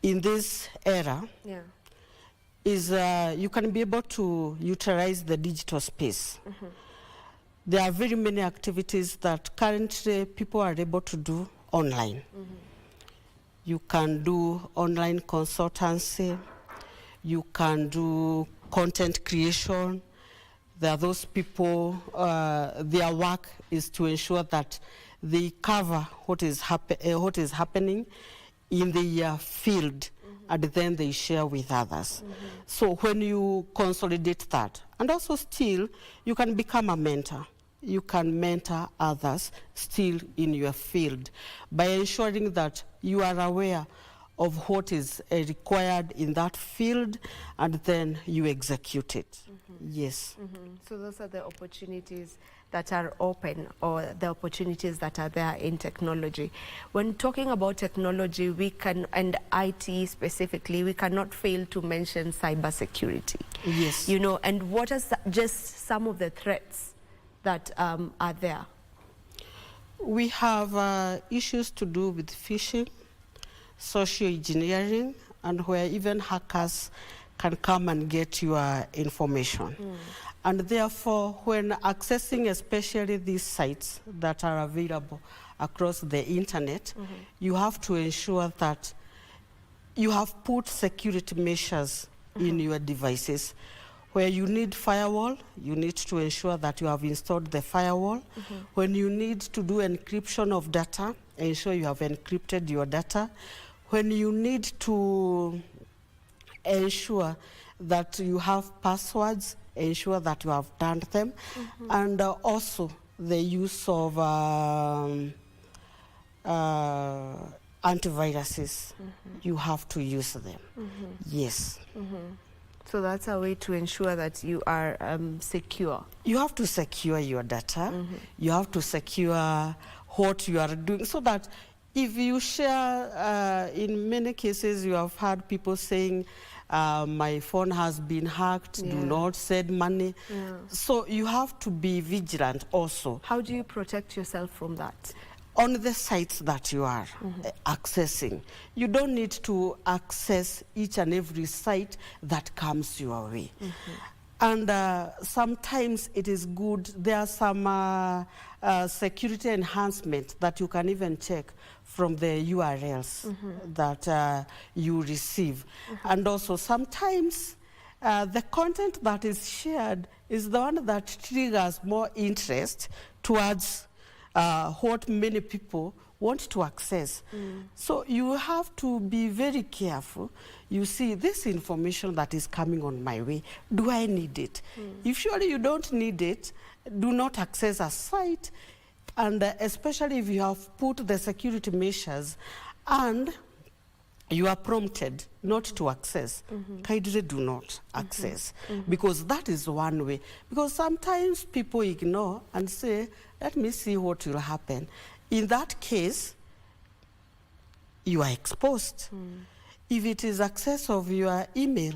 in this era is you can be able to utilize the digital space. Mm-hmm. There are very many activities that currently people are able to do online. Mm-hmm. You can do online consultancy. You can do content creation. There are those people, their work is to ensure that they cover what is happening in the field, and then they share with others. So when you consolidate that, and also still, you can become a mentor. You can mentor others still in your field by ensuring that you are aware of what is required in that field, and then you execute it. Yes. So those are the opportunities that are open, or the opportunities that are there in technology. When talking about technology, we can, and IT specifically, we cannot fail to mention cybersecurity. Yes. You know, and what are just some of the threats that are there? We have issues to do with phishing, social engineering, and where even hackers can come and get your information. And therefore, when accessing especially these sites that are available across the internet, you have to ensure that you have put security measures in your devices. Where you need firewall, you need to ensure that you have installed the firewall. When you need to do encryption of data, ensure you have encrypted your data. When you need to ensure that you have passwords, ensure that you have done them. And also the use of antiviruses, you have to use them. Yes. So that's a way to ensure that you are secure. You have to secure your data. You have to secure what you are doing, so that if you share, in many cases you have heard people saying, my phone has been hacked, do not send money. So you have to be vigilant also. How do you protect yourself from that? On the sites that you are accessing, you don't need to access each and every site that comes your way. And sometimes it is good, there are some security enhancement that you can even check from the URLs that you receive. And also sometimes the content that is shared is the one that triggers more interest towards what many people want to access. So you have to be very careful. You see, this information that is coming on my way, do I need it? If surely you don't need it, do not access a site. And especially if you have put the security measures and you are prompted not to access, kindly do not access, because that is one way. Because sometimes people ignore and say, let me see what will happen. In that case, you are exposed. If it is access of your email,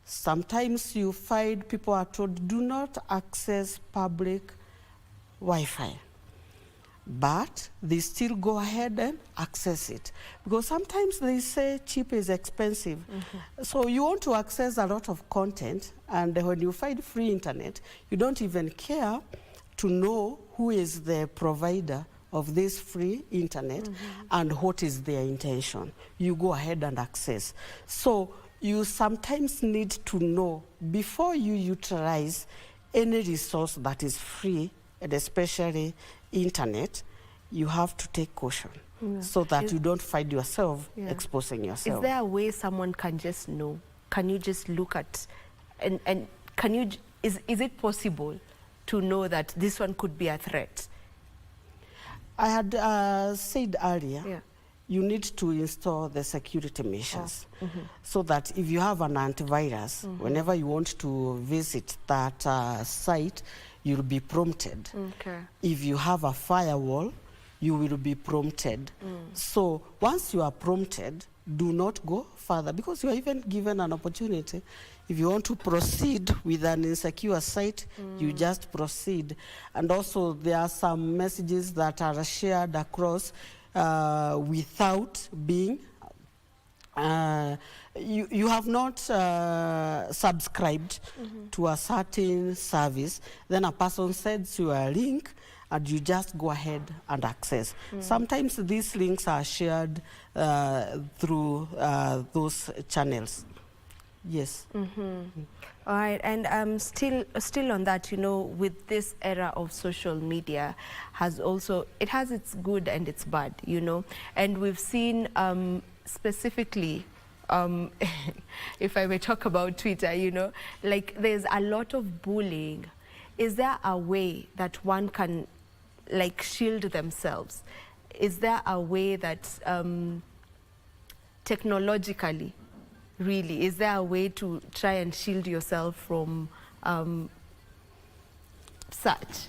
sometimes you find people are told, do not access public Wi-Fi. but they still go ahead and access it. Because sometimes they say cheap is expensive. So you want to access a lot of content, and when you find free internet, you don't even care to know who is the provider of this free internet and what is their intention. You go ahead and access. So you sometimes need to know before you utilize any resource that is free, and especially internet, you have to take caution so that you don't find yourself exposing yourself. Is there a way someone can just know? Can you just look at, and can you, is it possible to know that this one could be a threat? I had said earlier, you need to install the security measures so that if you have an antivirus, whenever you want to visit that site, you'll be prompted. If you have a firewall, you will be prompted. So once you are prompted, do not go further, because you are even given an opportunity. If you want to proceed with an insecure site, you just proceed. And also there are some messages that are shared across without being, you have not subscribed to a certain service, then a person sends you a link and you just go ahead and access. Sometimes these links are shared through those channels. Yes. All right, and still on that, you know, with this era of social media, it has its good and its bad, you know, and we've seen specifically, if I may talk about Twitter, you know, like there's a lot of bullying. Is there a way that one can like shield themselves? Is there a way that technologically, really, is there a way to try and shield yourself from such?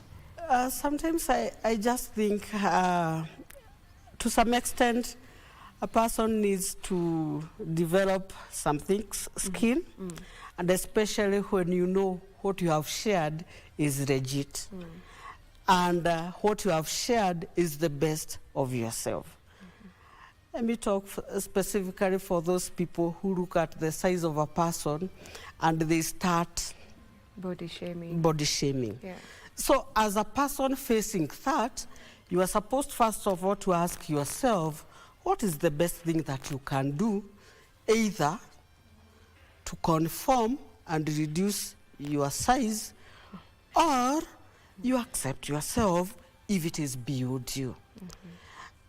Sometimes I just think to some extent a person needs to develop something, skill, and especially when you know what you have shared is legit, and what you have shared is the best of yourself. Let me talk specifically for those people who look at the size of a person and they start body shaming. Yeah. So as a person facing that, you are supposed first of all to ask yourself, what is the best thing that you can do, either to conform and reduce your size, or you accept yourself if it is beyond you.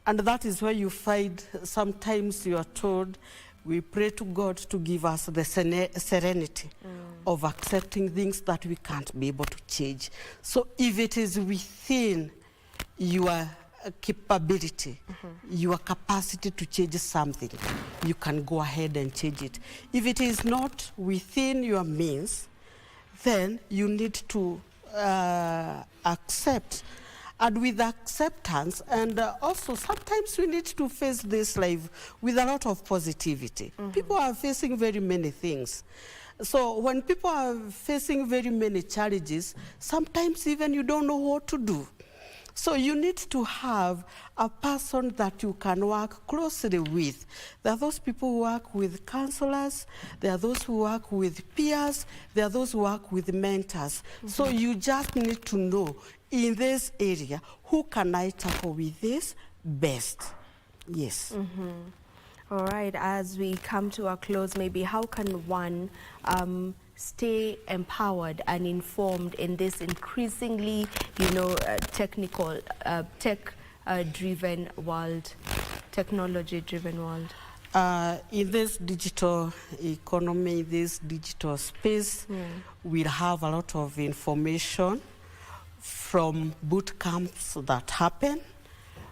And that is where you find sometimes you are told, we pray to God to give us the serenity of accepting things that we can't be able to change. So if it is within your capability, your capacity to change something, you can go ahead and change it. If it is not within your means, then you need to accept. And with acceptance, and also sometimes we need to face this life with a lot of positivity. People are facing very many things. So when people are facing very many challenges, sometimes even you don't know what to do. So you need to have a person that you can work closely with. There are those people who work with counselors, there are those who work with peers, there are those who work with mentors. So you just need to know, in this area, who can I tackle with this best? Yes. All right, as we come to a close, maybe how can one stay empowered and informed in this increasingly, you know, tech-driven world, technology-driven world? In this digital economy, this digital space, we'll have a lot of information from boot camps that happen,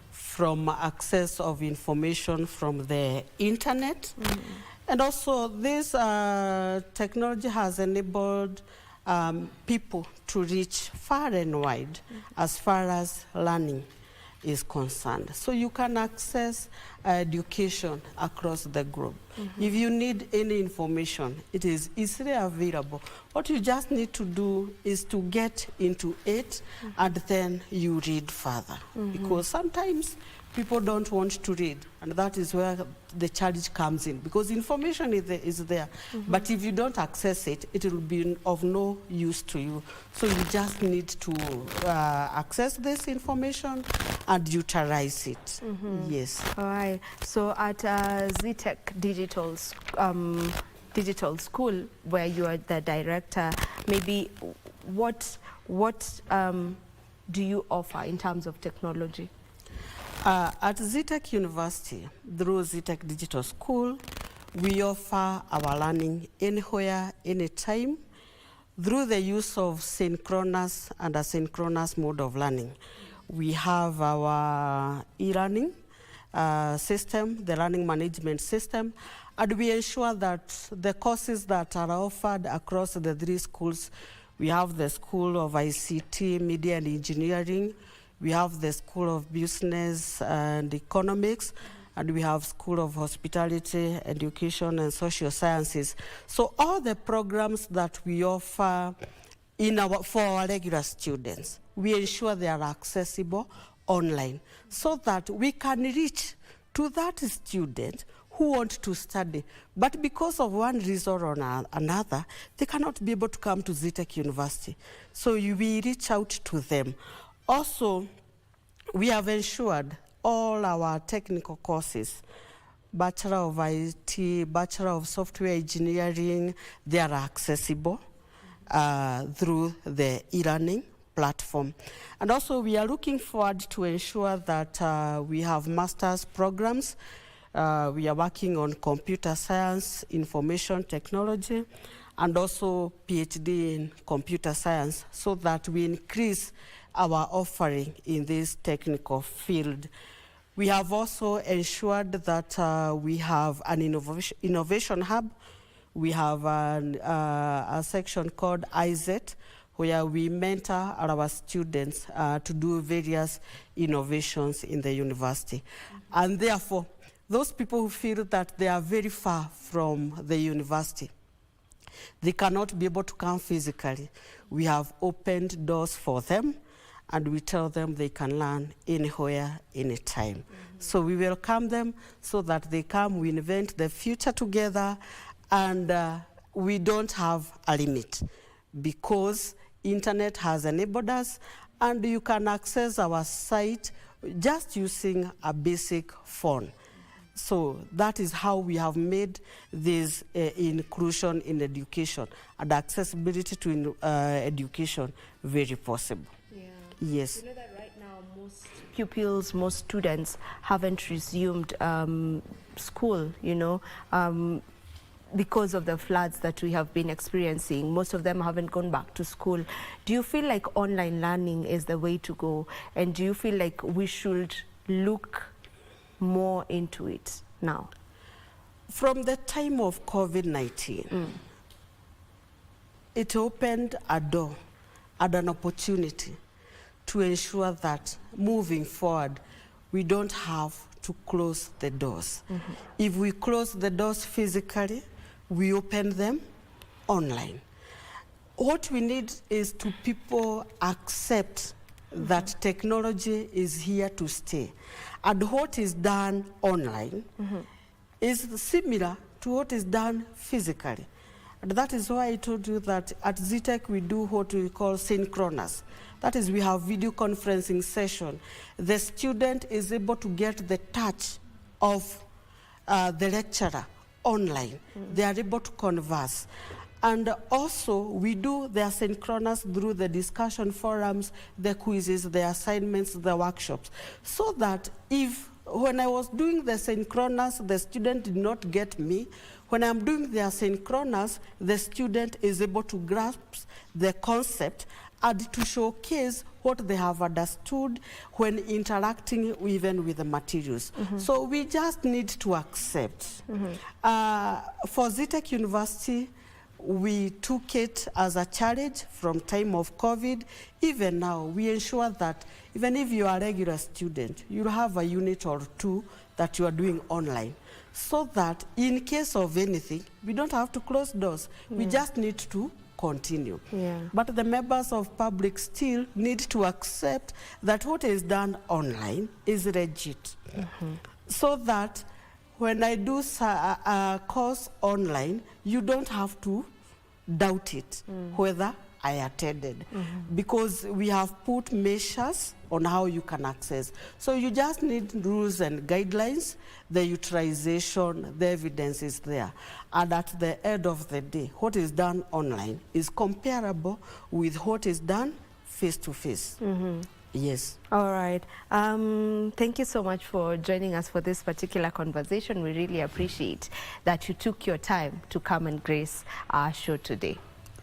from access of information from the internet. And also this technology has enabled people to reach far and wide as far as learning. is concerned. So you can access education across the globe. If you need any information, it is easily available. What you just need to do is to get into it and then you read further. Because sometimes people don't want to read, and that is where the challenge comes in, because information is there. But if you don't access it, it will be of no use to you. So you just need to access this information and utilize it. Yes. All right. So at ZTech Digital School, where you are the director, maybe what do you offer in terms of technology? At ZTech University, through ZTech Digital School, we offer our learning anywhere, anytime, through the use of synchronous and asynchronous mode of learning. We have our e-learning system, the learning management system, and we ensure that the courses that are offered across the 3 schools, we have the School of ICT, Media and Engineering, we have the School of Business and Economics, and we have School of Hospitality, Education and Social Sciences. So all the programs that we offer for our regular students, we ensure they are accessible online so that we can reach to that student who want to study, but because of one reason or another, they cannot be able to come to ZTech University. So we reach out to them. Also, we have ensured all our technical courses, Bachelor of IT, Bachelor of Software Engineering, they are accessible through the e-learning platform. And also we are looking forward to ensure that we have master's programs. We are working on computer science, information technology, and also PhD in computer science, so that we increase our offering in this technical field. We have also ensured that we have an innovation hub. We have a section called IZET, where we mentor our students to do various innovations in the university. And therefore, those people who feel that they are very far from the university, they cannot be able to come physically, we have opened doors for them, and we tell them they can learn anywhere, anytime. So we welcome them so that they come, we invent the future together, and we don't have a limit because internet has enabled us, and you can access our site just using a basic phone. So that is how we have made this inclusion in education and accessibility to education very possible. Yeah. Yes. You know that right now most pupils, most students haven't resumed school, you know, because of the floods that we have been experiencing. Most of them haven't gone back to school. Do you feel like online learning is the way to go? And do you feel like we should look more into it now? From the time of COVID-19, it opened a door and an opportunity to ensure that moving forward, we don't have to close the doors. If we close the doors physically, we open them online. What we need is to people accept that technology is here to stay. And what is done online is similar to what is done physically. And that is why I told you that at ZTech we do what we call synchronous. That is, we have video conferencing session. The student is able to get the touch of the lecturer online. They are able to converse. And also, we do the asynchronous through the discussion forums, the quizzes, the assignments, the workshops, so that when I was doing the synchronous, the student did not get me, when I'm doing the asynchronous, the student is able to grasp the concept and to showcase what they have understood when interacting even with the materials. So we just need to accept. For ZTech University, We took it as a challenge from time of COVID. Even now, we ensure that even if you are a regular student, you'll have a unit or two that you are doing online, so that in case of anything, we don't have to close doors. We just need to continue. But the members of public still need to accept that what is done online is legit. So that when I do a course online, you don't have to doubt it, whether I attended, because we have put measures on how you can access. So you just need rules and guidelines, the utilization, the evidence is there. And at the end of the day, what is done online is comparable with what is done face-to-face. Yes. All right. Thank you so much for joining us for this particular conversation. We really appreciate that you took your time to come and grace our show today.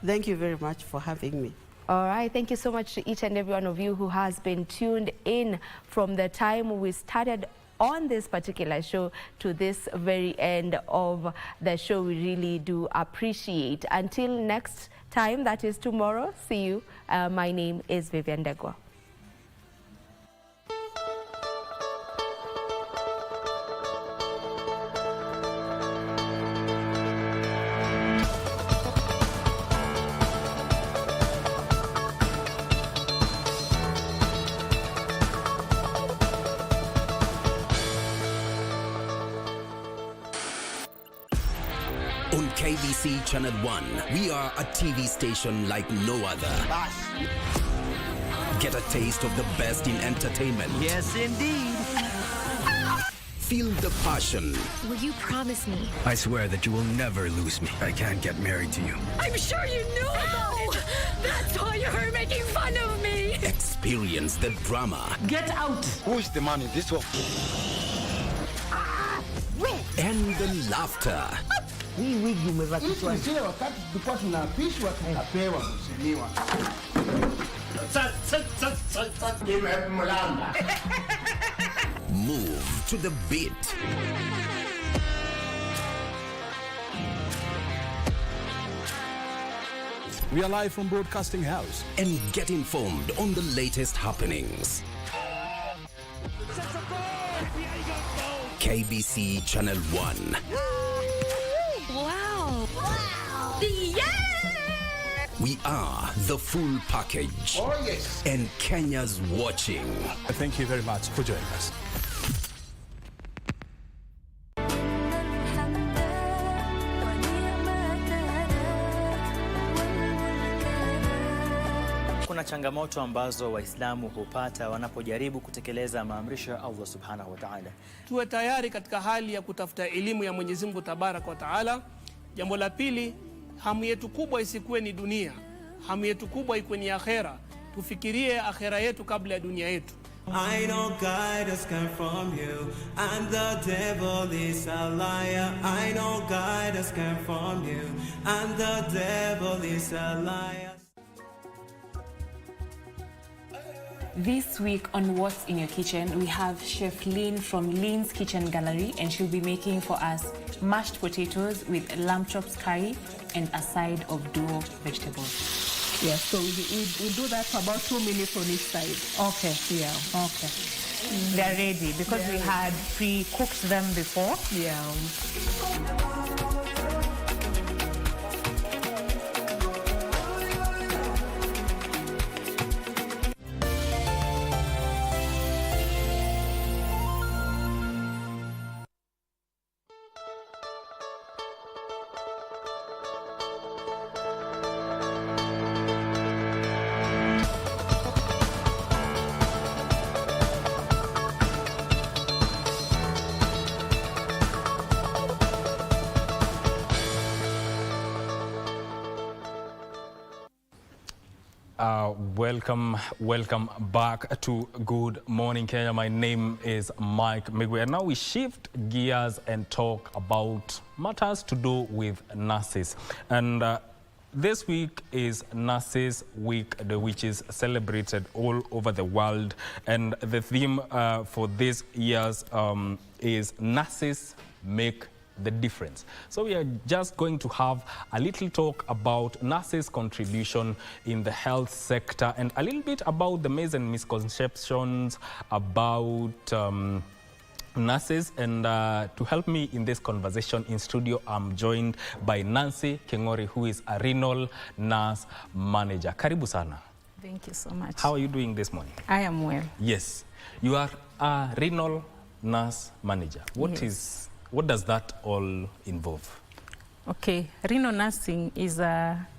Thank you very much for having me. All right. Thank you so much to each and every one of you who has been tuned in from the time we started on this particular show to this very end of the show. We really do appreciate. Until next time, that is tomorrow. See you. My name is Vivian Degwa. On KBC Channel 1, we are a TV station like no other. Get a taste of the best in entertainment. Yes, indeed. Feel the passion. Will you promise me? I swear that you will never lose me. I can't get married to you. I'm sure you knew about it. That's why you're making fun of me. Experience the drama. Get out. Who is the man in this one? And the laughter. Hii wigi umevaa kichwani. Sisi wakati tulikuwa tunapishwa tukapewa mheshimiwa. Move to the beat. We are live from Broadcasting House. And get informed on the latest happenings. KBC Channel 1. Wow. Yeah! We are the full package. Oh, yes. And Kenya's watching. Thank you very much for joining us. Kuna changamoto ambazo Waislamu hupata wanapojaribu kutekeleza maamrisho ya Allah Subhanahu wa Ta'ala. Tuwe tayari katika hali ya kutafuta elimu ya Mwenyezi Mungu Tabaraka wa Taala. Jambo la pili, hamu yetu kubwa isikuwe ni dunia. Hamu yetu kubwa ikuwe ni akhera. Tufikirie akhera yetu kabla ya dunia yetu. I know guidance come from you, and the devil is a liar. I know guidance come from you, and the devil is a liar. This week on What's in Your Kitchen, we have Chef Lynn from Lynn's Kitchen Gallery, and she'll be making for us mashed potatoes with lamb chops curry and a side of duo vegetables. Yes, so we do that for about 2 minutes on each side. Okay. Yeah. Okay. They're ready because we had pre-cooked them before. Yeah. Welcome back to Good Morning Kenya. My name is Mike Migwe. And now we shift gears and talk about matters to do with nurses. And this week is Nurses Week, which is celebrated all over the world. And the theme for this year's is Nurses Make the difference. So we are just going to have a little talk about nurses' contribution in the health sector and a little bit about the myths and misconceptions about nurses. And to help me in this conversation in studio, I'm joined by Nancy Kengori, who is a renal nurse manager. Karibu sana. Thank you so much. How are you doing this morning? I am well. Yes. You are a renal nurse manager. What does that all involve? Okay, renal nursing is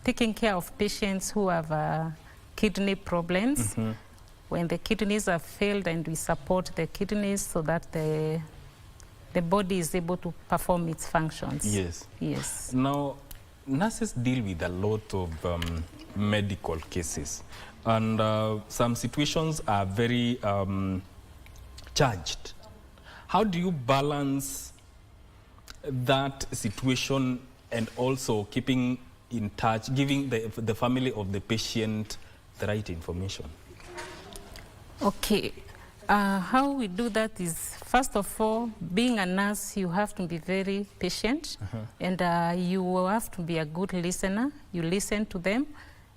taking care of patients who have kidney problems. When the kidneys are failed, and we support the kidneys so that the body is able to perform its functions. Yes. Yes. Now, nurses deal with a lot of medical cases, and some situations are very charged. How do you balance that situation and also keeping in touch, giving the family of the patient the right information? Okay, how we do that is, first of all, being a nurse, you have to be very patient, and you have to be a good listener. You listen to them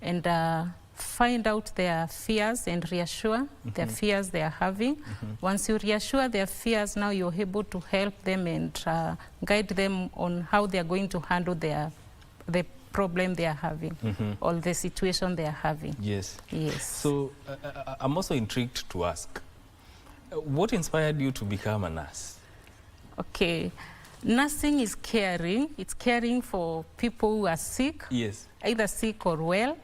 and find out their fears and reassure their fears they are having. Once you reassure their fears, now you're able to help them and guide them on how they are going to handle the problem they are having, or the situation they are having. Yes. Yes. So I'm also intrigued to ask, what inspired you to become a nurse? Okay. Nursing is caring. It's caring for people who are sick, yes, either sick or well,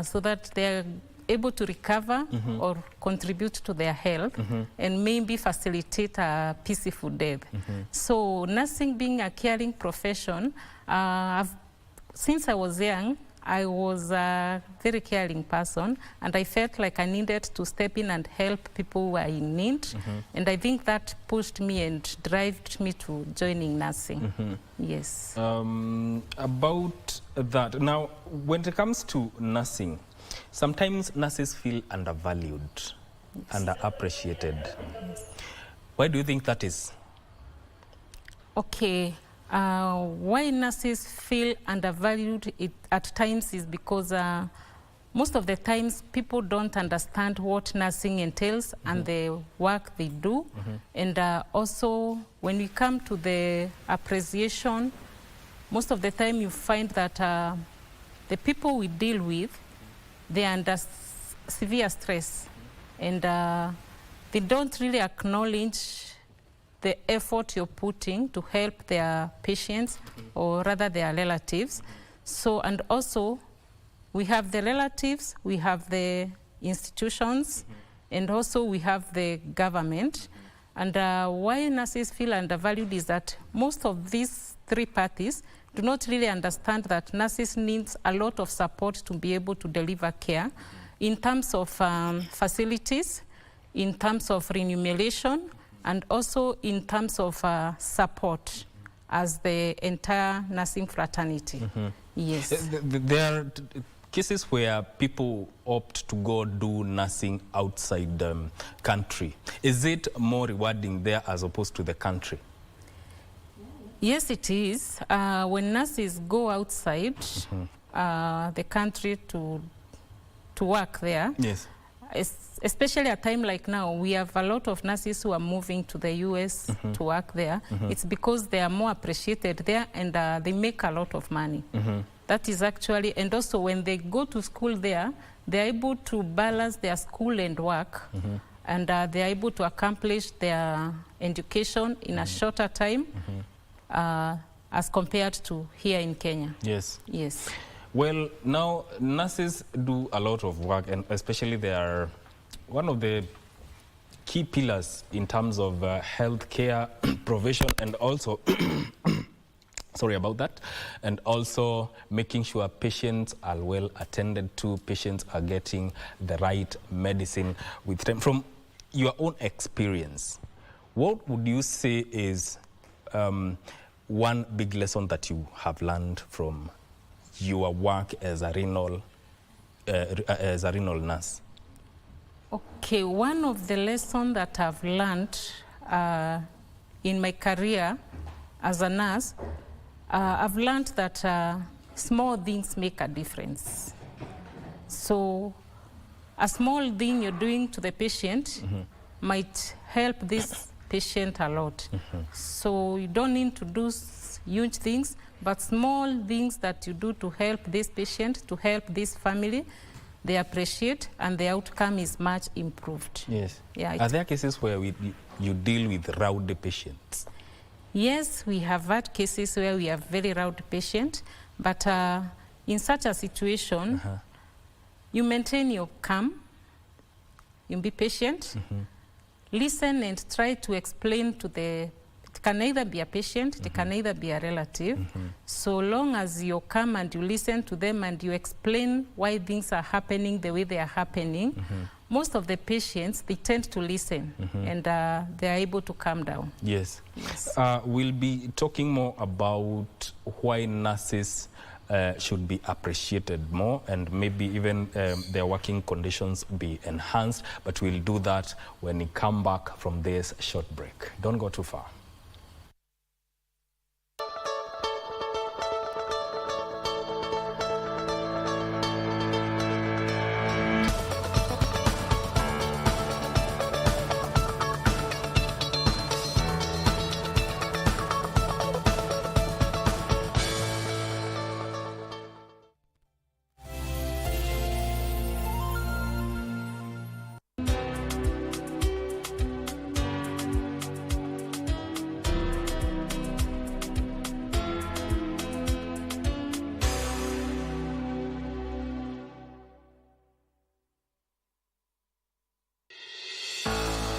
so that they're able to recover or contribute to their health and maybe facilitate a peaceful death. So nursing being a caring profession, since I was young, I was a very caring person, and I felt like I needed to step in and help people who are in need. And I think that pushed me and drove me to joining nursing. Yes. About that, now, when it comes to nursing, sometimes nurses feel undervalued, underappreciated. Why do you think that is? Okay. Why nurses feel undervalued at times is because most of the times people don't understand what nursing entails and the work they do. And also when we come to the appreciation, most of the time you find that the people we deal with, they are under severe stress, and they don't really acknowledge the effort you're putting to help their patients, or rather their relatives. So, and also we have the relatives, we have the institutions, and also we have the government. And why nurses feel undervalued is that most of these three parties do not really understand that nurses need a lot of support to be able to deliver care in terms of facilities, in terms of remuneration, and also in terms of support as the entire nursing fraternity. Yes. There are cases where people opt to go do nursing outside the country. Is it more rewarding there as opposed to the country? Yes, it is. When nurses go outside the country to work there, yes, especially at a time like now, we have a lot of nurses who are moving to the US to work there. It's because they are more appreciated there, and they make a lot of money. That is actually, and also when they go to school there, they're able to balance their school and work, and they're able to accomplish their education in a shorter time as compared to here in Kenya. Yes. Yes. Well, now nurses do a lot of work, and especially they are one of the key pillars in terms of healthcare provision, and also sorry about that, and also making sure patients are well attended to, patients are getting the right medicine with time. From your own experience, what would you say is one big lesson that you have learned from your work as a renal nurse? Okay, one of the lessons that I've learned in my career as a nurse, I've learned that small things make a difference. So a small thing you're doing to the patient might help this patient a lot. So you don't need to do huge things, but small things that you do to help this patient, to help this family, they appreciate, and the outcome is much improved. Yes. Yeah, Are there cases where you deal with rowdy patients? Yes, we have had cases where we have very rowdy patients, but in such a situation, you maintain your calm, you be patient, listen and try to explain to the, it can either be a patient, it can either be a relative. So long as you come and you listen to them and you explain why things are happening the way they are happening, most of the patients, they tend to listen and they are able to calm down. Yes. We'll be talking more about why nurses should be appreciated more, and maybe even their working conditions be enhanced, but we'll do that when we come back from this short break. Don't go too far.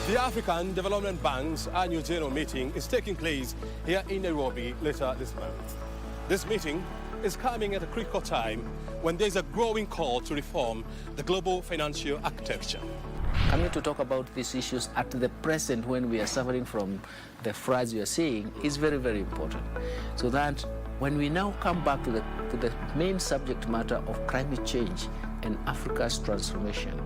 The African Development Bank's annual general meeting is taking place here in Nairobi later this month. This meeting is coming at a critical time when there's a growing call to reform the global financial architecture. Coming to talk about these issues at the present when we are suffering from the floods we are seeing is very, very important. So that when we now come back to the main subject matter of climate change and Africa's transformation,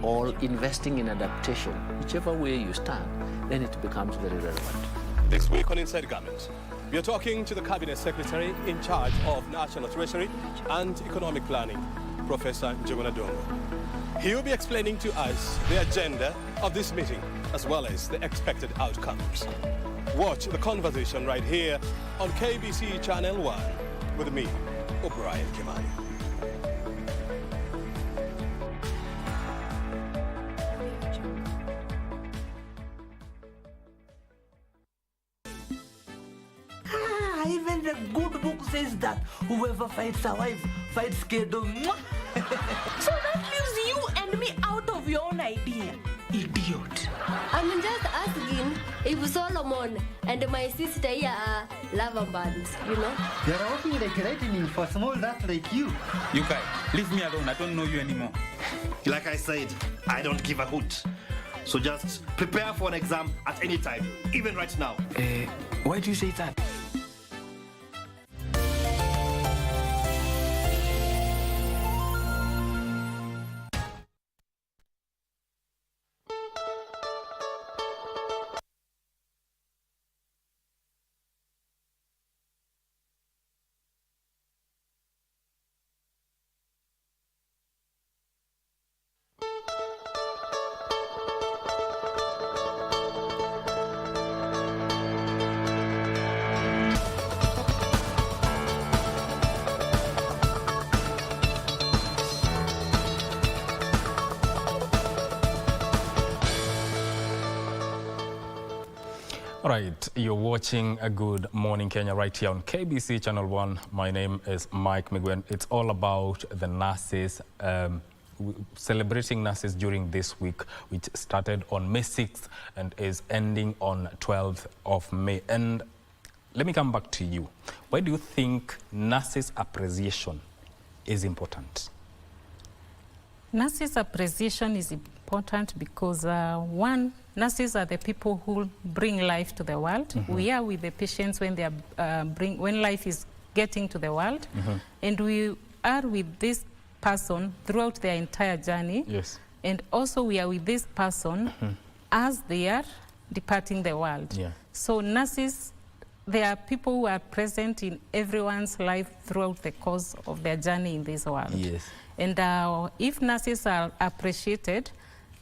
or investing in adaptation, whichever way you stand, then it becomes very relevant. This week on Inside Government, we are talking to the Cabinet Secretary in charge of National Treasury and Economic Planning, Professor Njuguna Dongo. He will be explaining to us the agenda of this meeting, as well as the expected outcomes. Watch the conversation right here on KBC Channel 1 with me, O'Brien Kimani. Even the good book says that whoever fights survives, fights Kedo. So that leaves you and me out of your own idea. Idiot. I'm just asking if Solomon and my sister here are lover bands, you know? You're working like lightning for small rats like you. You guys, leave me alone. I don't know you anymore. Like I said, I don't give a hoot. So just prepare for an exam at any time, even right now. Why do you say that? All right, you're watching A Good Morning Kenya right here on KBC Channel 1. My name is Mike Migwen. It's all about the nurses, celebrating nurses during this week, which started on May 6th and is ending on 12th of May. And let me come back to you. Why do you think nurses' appreciation is important? Nurses' appreciation is important because, one, nurses are the people who bring life to the world. We are with the patients when they are when life is getting to the world, and we are with this person throughout their entire journey. Yes. And also we are with this person as they are departing the world. Yeah. So nurses there are people who are present in everyone's life throughout the course of their journey in this world. Yes. And if nurses are appreciated,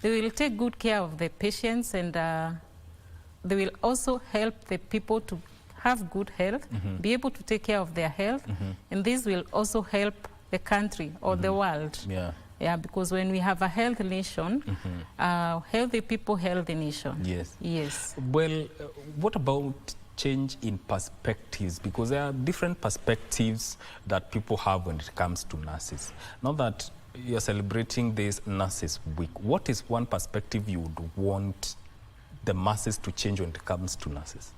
they will take good care of the patients, and they will also help the people to have good health, be able to take care of their health, and this will also help the country or the world. Yeah, because when we have a healthy nation, healthy people, healthy nation. Yes. Yes. Well, what about change in perspectives? Because there are different perspectives that people have when it comes to nurses. Now that you're celebrating this Nurses Week, what is one perspective you would want the masses to change when it comes to nurses?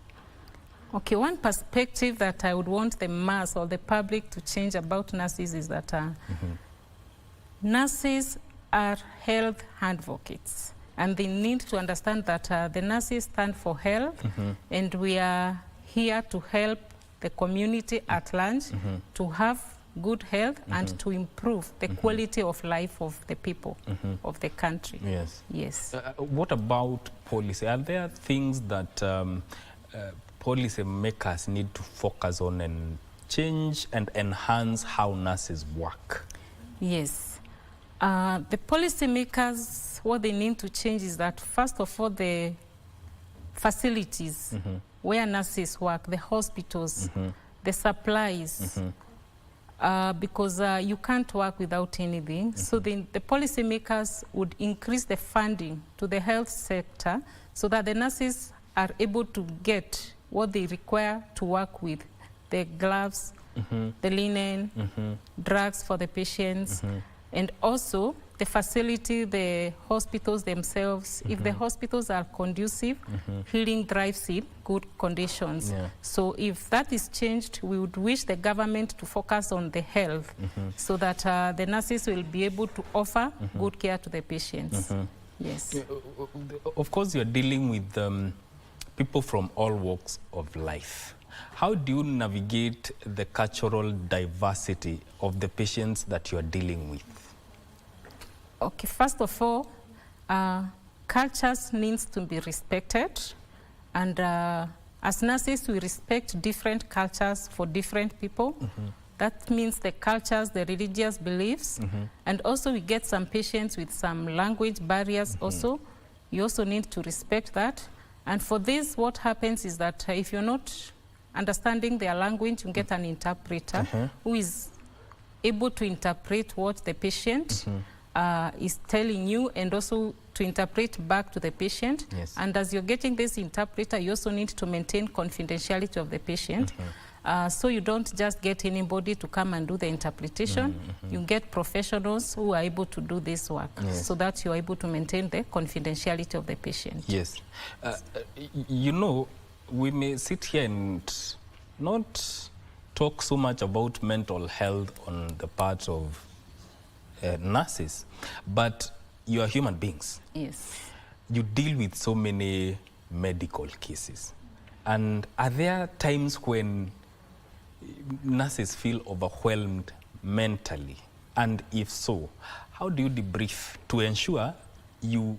Okay, one perspective that I would want the mass or the public to change about nurses is that nurses are health advocates, and they need to understand that the nurses stand for health, and we are here to help the community at large to have good health and to improve the quality of life of the people of the country. Yes. Yes. What about policy? Are there things that policy makers need to focus on and change and enhance how nurses work? Yes. The policy makers, what they need to change is that, first of all, the facilities where nurses work, the hospitals, the supplies, because you can't work without anything. So the policy makers would increase the funding to the health sector so that the nurses are able to get what they require to work with: the gloves, the linen, drugs for the patients, and also the facility, the hospitals themselves. If the hospitals are conducive, healing thrives in good conditions. So if that is changed, we would wish the government to focus on the health so that the nurses will be able to offer good care to the patients. Yes. Of course, you're dealing with people from all walks of life. How do you navigate the cultural diversity of the patients that you're dealing with? Okay, first of all, cultures needs to be respected, and as nurses, we respect different cultures for different people. That means the cultures, the religious beliefs, and also we get some patients with some language barriers also. You also need to respect that. And for this, what happens is that if you're not understanding their language, you get an interpreter who is able to interpret what the patient is telling you, and also to interpret back to the patient. And as you're getting this interpreter, you also need to maintain confidentiality of the patient. So you don't just get anybody to come and do the interpretation. You get professionals who are able to do this work so that you're able to maintain the confidentiality of the patient. Yes. You know, we may sit here and not talk so much about mental health on the part of nurses, but you are human beings. Yes. You deal with so many medical cases. And are there times when nurses feel overwhelmed mentally? And if so, how do you debrief to ensure you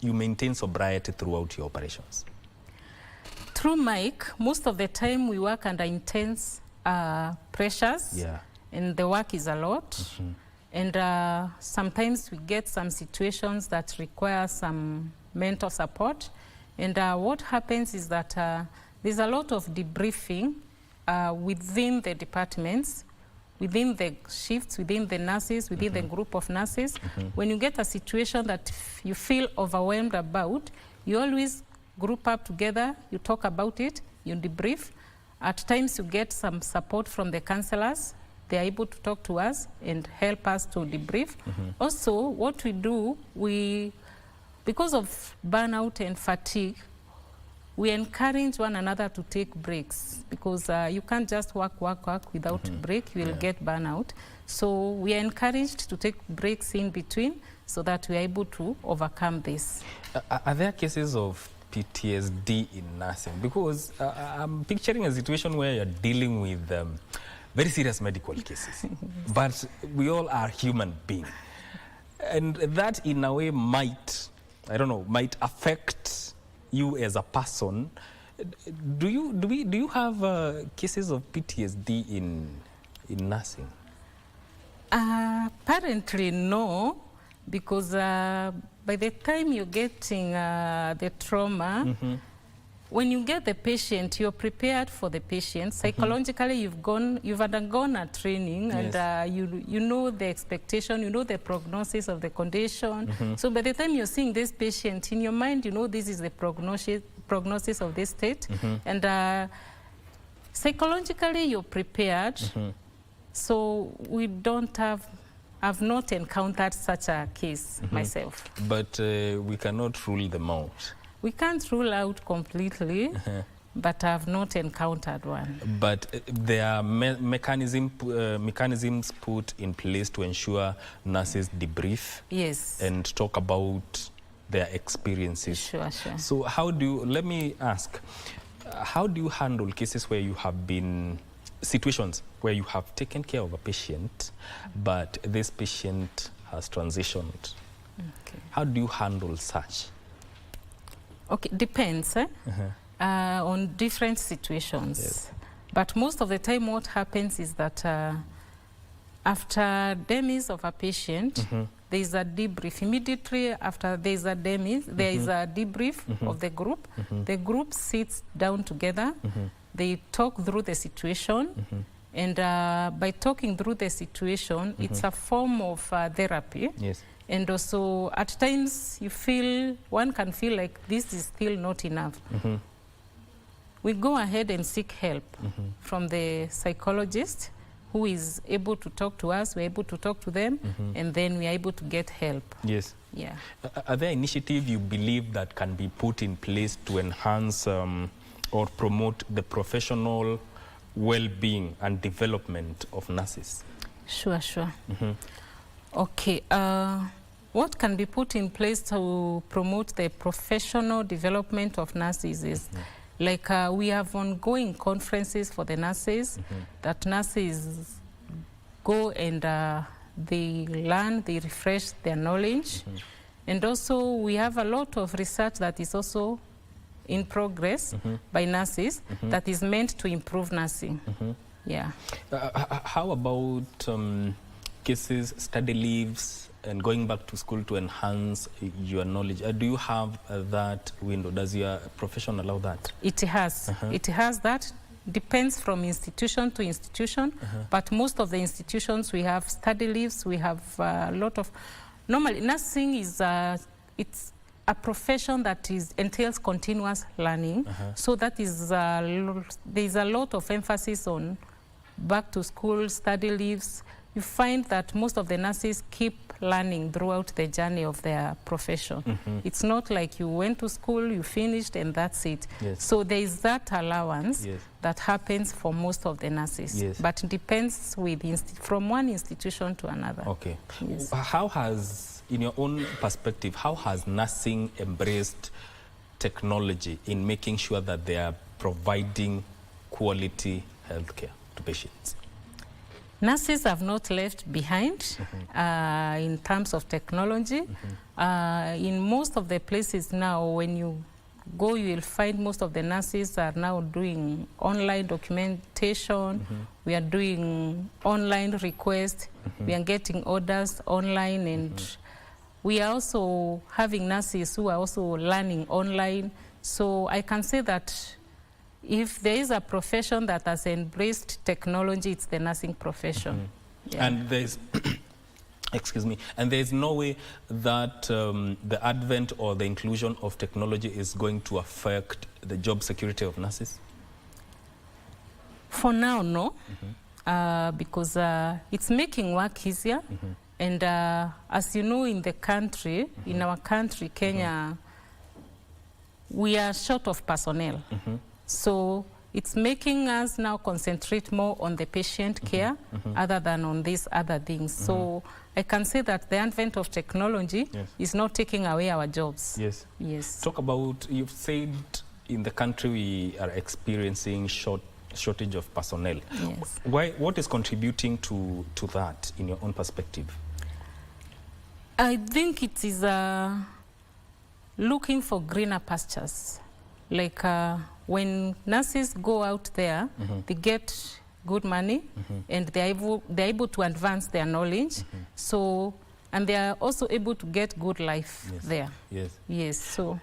maintain sobriety throughout your operations? Through Mike, most of the time we work under intense pressures, and the work is a lot. And sometimes we get some situations that require some mental support. And what happens is that there's a lot of debriefing within the departments, within the shifts, within the nurses, within the group of nurses. When you get a situation that you feel overwhelmed about, you always group up together, you talk about it, you debrief. At times you get some support from the counselors. They are able to talk to us and help us to debrief. Also, what we do, because of burnout and fatigue, we encourage one another to take breaks, because you can't just work without break. You will get burnout. So we are encouraged to take breaks in between so that we are able to overcome this. Are there cases of PTSD in nursing? Because I'm picturing a situation where you're dealing with very serious medical cases, but we all are human beings. And that in a way might affect you as a person Do you have cases of PTSD in nursing? Apparently no, because by the time you're getting the trauma, when you get the patient, you're prepared for the patient. Psychologically, you've undergone a training, Yes. and you know the expectation, you know the prognosis of the condition. So by the time you're seeing this patient, in your mind, you know this is the prognosis of this state, and psychologically you're prepared. So we don't I've not encountered such a case myself. But we cannot rule them out. We can't rule out completely, but I've not encountered one. But there are mechanisms put in place to ensure nurses debrief and talk about their experiences. Sure. So let me ask, how do you handle cases where you have been, situations where you have taken care of a patient, but this patient has transitioned? How do you handle such? Okay, depends on different situations. Yes. But most of the time what happens is that after demise of a patient, there is a debrief. Immediately after there is a demise, there is a debrief of the group. The group sits down together. They talk through the situation. And by talking through the situation, it's a form of therapy. Yes. And also, at times, one can feel like this is still not enough. We go ahead and seek help from the psychologist who is able to talk to us, we're able to talk to them, and then we're able to get help. Yes. Yeah. Are there initiatives you believe that can be put in place to enhance or promote the professional well-being and development of nurses? Sure. Okay. What can be put in place to promote the professional development of nurses is like we have ongoing conferences for the nurses that nurses go and they learn, they refresh their knowledge. And also we have a lot of research that is also in progress by nurses that is meant to improve nursing. Yeah. How about cases, study leaves, and going back to school to enhance your knowledge? Do you have that window? Does your profession allow that? It has. It has that. Depends from institution to institution, but most of the institutions we have study leaves. We have a lot of. Normally, nursing is it's a profession that entails continuous learning. So that is there is a lot of emphasis on back to school study leaves. You find that most of the nurses keep learning throughout the journey of their profession. It's not like you went to school, you finished, and that's it. Yes. So there is that allowance that happens for most of the nurses. Yes. But it depends from one institution to another. Okay. Yes. How has, in your own perspective, how has nursing embraced technology in making sure that they are providing quality healthcare to patients? Nurses have not left behind in terms of technology. In most of the places now, when you go, you will find most of the nurses are now doing online documentation. We are doing online requests. We are getting orders online, and we are also having nurses who are also learning online. So I can say that if there is a profession that has embraced technology, it's the nursing profession. Yeah. And there's, excuse me, and there's no way that the advent or the inclusion of technology is going to affect the job security of nurses? For now, no, because it's making work easier. And as you know, in the country, in our country, Kenya, we are short of personnel. So it's making us now concentrate more on the patient care other than on these other things. So I can say that the advent of technology is not taking away our jobs. Yes. Talk about, you've said in the country we are experiencing shortage of personnel. Yes. What is contributing to that in your own perspective? I think it is looking for greener pastures. Like when nurses go out there, they get good money and they're able to advance their knowledge. So, and they are also able to get good life there. Yes. Yes. So,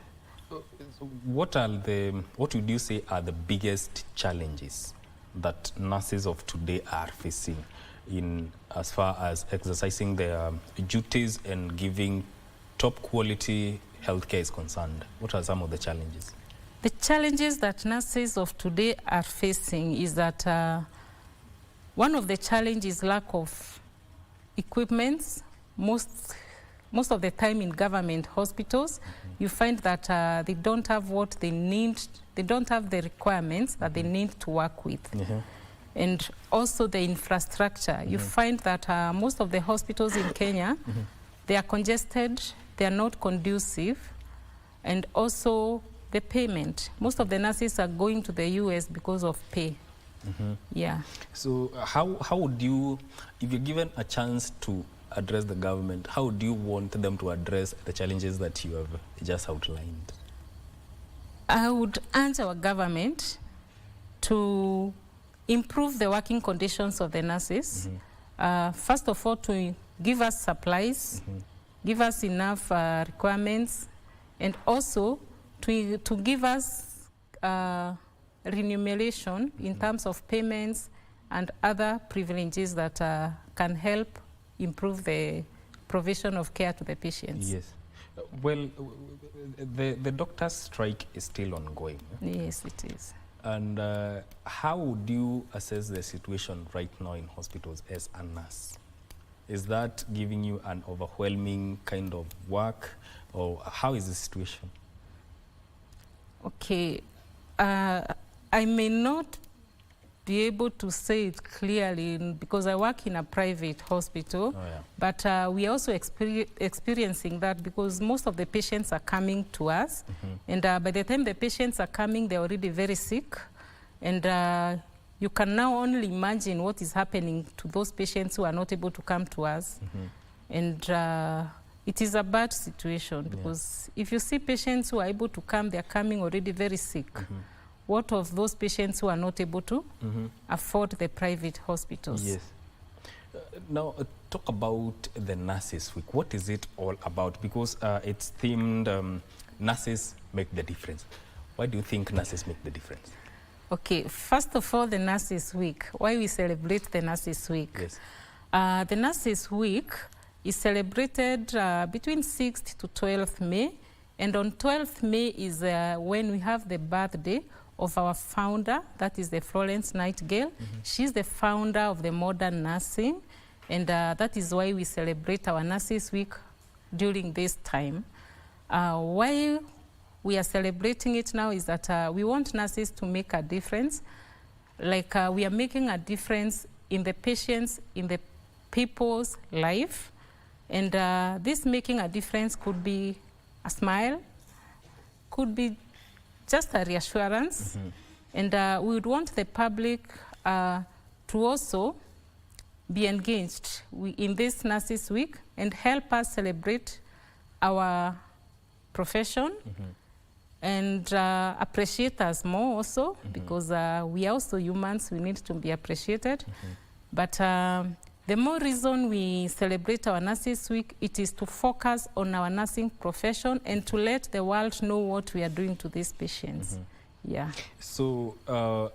what would you say are the biggest challenges that nurses of today are facing in as far as exercising their duties and giving top quality healthcare is concerned? What are some of the challenges? The challenges that nurses of today are facing is that one of the challenges is lack of equipment. Most of the time in government hospitals, you find that they don't have what they need. They don't have the requirements that they need to work with. And also the infrastructure. You find that most of the hospitals in Kenya, they are congested, they are not conducive, and also the payment. Most of the nurses are going to the US because of pay. Yeah. So how would you, if you're given a chance to address the government, how would you want them to address the challenges that you have just outlined? I would urge our government to improve the working conditions of the nurses. First of all, to give us supplies, give us enough requirements, and also to give us remuneration in terms of payments and other privileges that can help improve the provision of care to the patients. Yes. Well, the doctor's strike is still ongoing. Yes, it is. And how would you assess the situation right now in hospitals as a nurse? Is that giving you an overwhelming kind of work, or how is the situation? Okay, I may not be able to say it clearly because I work in a private hospital, but we are also experiencing that because most of the patients are coming to us, and by the time the patients are coming, they're already very sick, and you can now only imagine what is happening to those patients who are not able to come to us, and it is a bad situation because if you see patients who are able to come, they're coming already very sick. What of those patients who are not able to afford the private hospitals? Yes. Now, talk about the Nurses Week. What is it all about? Because it's themed Nurses Make the Difference. Why do you think nurses make the difference? Okay, first of all, the Nurses Week. Why we celebrate the Nurses Week? Yes. The Nurses Week is celebrated between 6th to 12th May. And on 12th May is when we have the birthday of our founder, that is the Florence Nightingale. She's the founder of the modern nursing, and that is why we celebrate our Nurses Week during this time. Why we are celebrating it now is that we want nurses to make a difference. Like we are making a difference in the patients, in the people's life. And this making a difference could be a smile, could be just a reassurance, and we would want the public to also be engaged in this Nurses Week and help us celebrate our profession and appreciate us more also, because we are also humans, we need to be appreciated. But the more reason we celebrate our Nurses Week, it is to focus on our nursing profession and to let the world know what we are doing to these patients. Yeah. So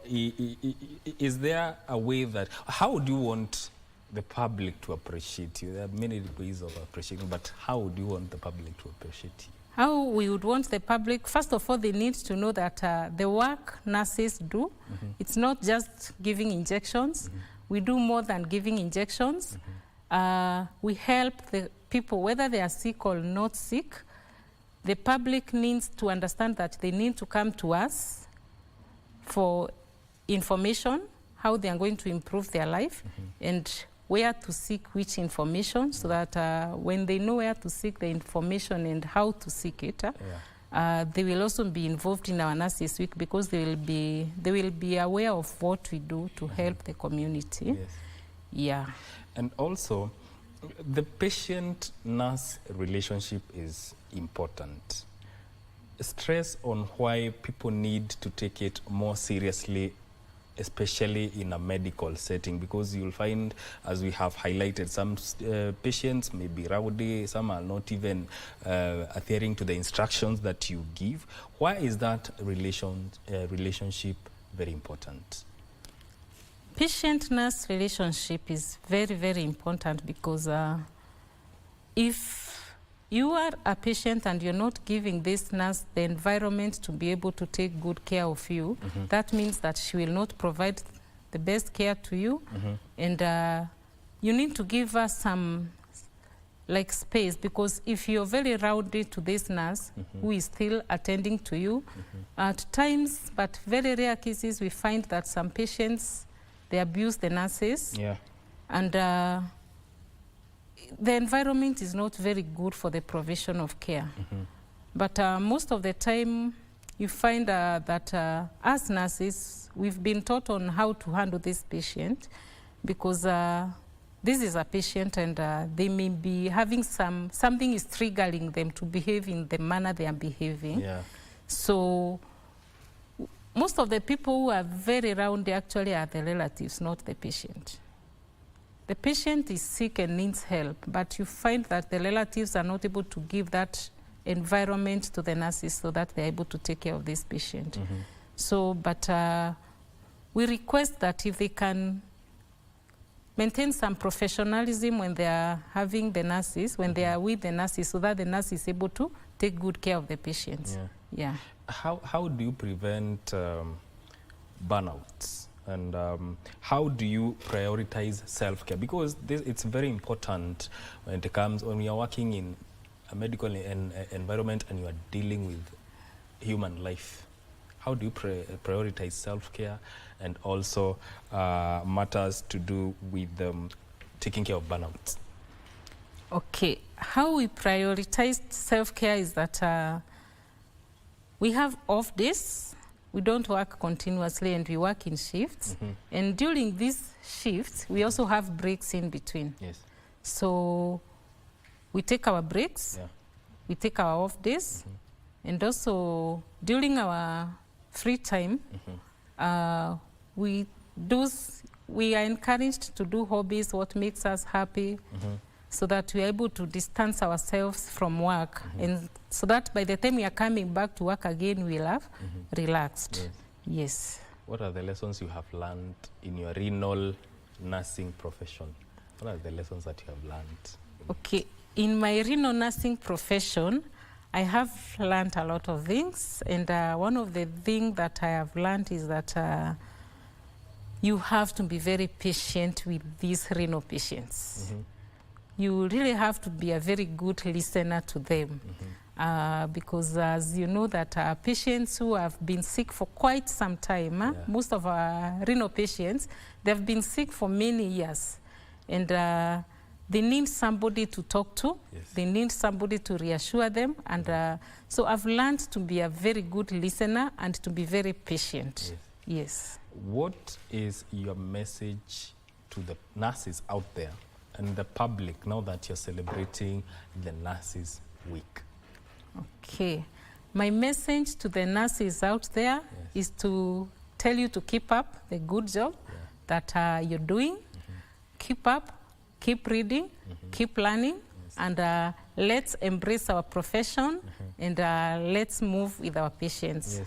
is there a way that, how would you want the public to appreciate you? There are many ways of appreciating, but how would you want the public to appreciate you? How we would want the public, first of all, they need to know that the work nurses do, it's not just giving injections. We do more than giving injections. We help the people, whether they are sick or not sick. The public needs to understand that they need to come to us for information, how they are going to improve their life, and where to seek which information, so that when they know where to seek the information and how to seek it, they will also be involved in our Nurses Week, because they will be aware of what we do to help the community. Yes. Yeah. And also, the patient-nurse relationship is important. stress on why people need to take it more seriously, especially in a medical setting, because you'll find, as we have highlighted, some patients may be rowdy, some are not even adhering to the instructions that you give. Why is that relationship very important? Patient-nurse relationship is very, very important because if you are a patient and you're not giving this nurse the environment to be able to take good care of you, that means that she will not provide the best care to you. And you need to give her some space, because if you're very rowdy to this nurse who is still attending to you, at times, but very rare cases, we find that some patients, they abuse the nurses. And the environment is not very good for the provision of care. But most of the time, you find that as nurses, we've been taught on how to handle this patient, because this is a patient and they may be having something is triggering them to behave in the manner they are behaving. So most of the people who are very around actually are the relatives, not the patient. The patient is sick and needs help, but you find that the relatives are not able to give that environment to the nurses so that they're able to take care of this patient. So, but we request that if they can maintain some professionalism when they are having the nurses, when they are with the nurses, so that the nurse is able to take good care of the patients. How do you prevent burnouts? And how do you prioritize self-care? Because it's very important when it comes, when you're working in a medical environment and you are dealing with human life. How do you prioritize self-care and also matters to do with taking care of burnouts? Okay, how we prioritize self-care is that we have off days. We don't work continuously and we work in shifts. And during these shifts, we also have breaks in between. So we take our breaks, we take our off days, and also during our free time, we are encouraged to do hobbies, what makes us happy, so that we are able to distance ourselves from work, and so that by the time we are coming back to work again, we'll have relaxed. What are the lessons you have learned in your renal nursing profession? What are the lessons that you have learned? Okay, in my renal nursing profession, I have learned a lot of things, and one of the things that I have learned is that you have to be very patient with these renal patients. You really have to be a very good listener to them, because as you know that patients who have been sick for quite some time, most of our renal patients, they've been sick for many years, and they need somebody to talk to, they need somebody to reassure them, and so I've learned to be a very good listener and to be very patient. What is your message to the nurses out there and the public now that you're celebrating the Nurses Week? Okay, my message to the nurses out there is to tell you to keep up the good job that you're doing. Keep up, keep reading, keep learning, and let's embrace our profession, and let's move with our patients.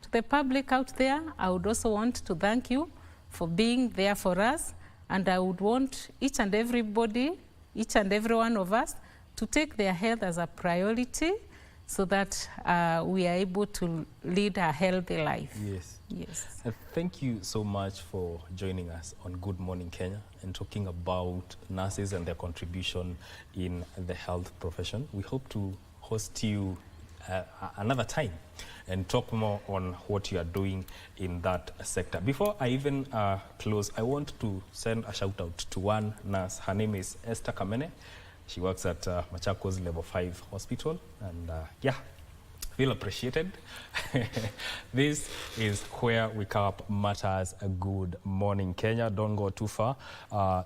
To the public out there, I would also want to thank you for being there for us, and I would want each and everybody, each and every one of us, to take their health as a priority, so that we are able to lead a healthy life. Thank you so much for joining us on Good Morning Kenya and talking about nurses and their contribution in the health profession. We hope to host you another time and talk more on what you are doing in that sector. Before I even close, I want to send a shout out to one nurse. Her name is Esther Kamene. She works at Machakos Level 5 Hospital, and feel appreciated. This is where we cap matters. A good morning, Kenya. Don't go too far.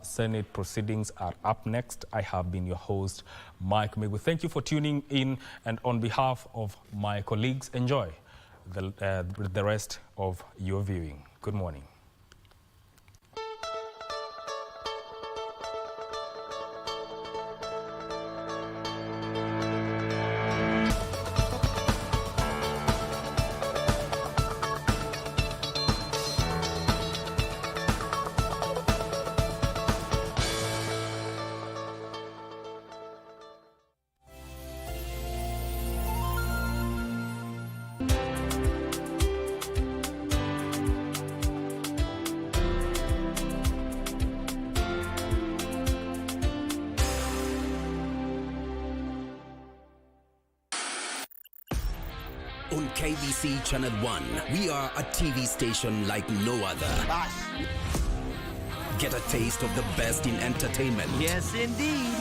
Senate proceedings are up next. I have been your host, Mike Megu. Thank you for tuning in, and on behalf of my colleagues, enjoy the rest of your viewing. Good morning. On KBC Channel 1, we are a TV station like no other. Get a taste of the best in entertainment. Yes, indeed.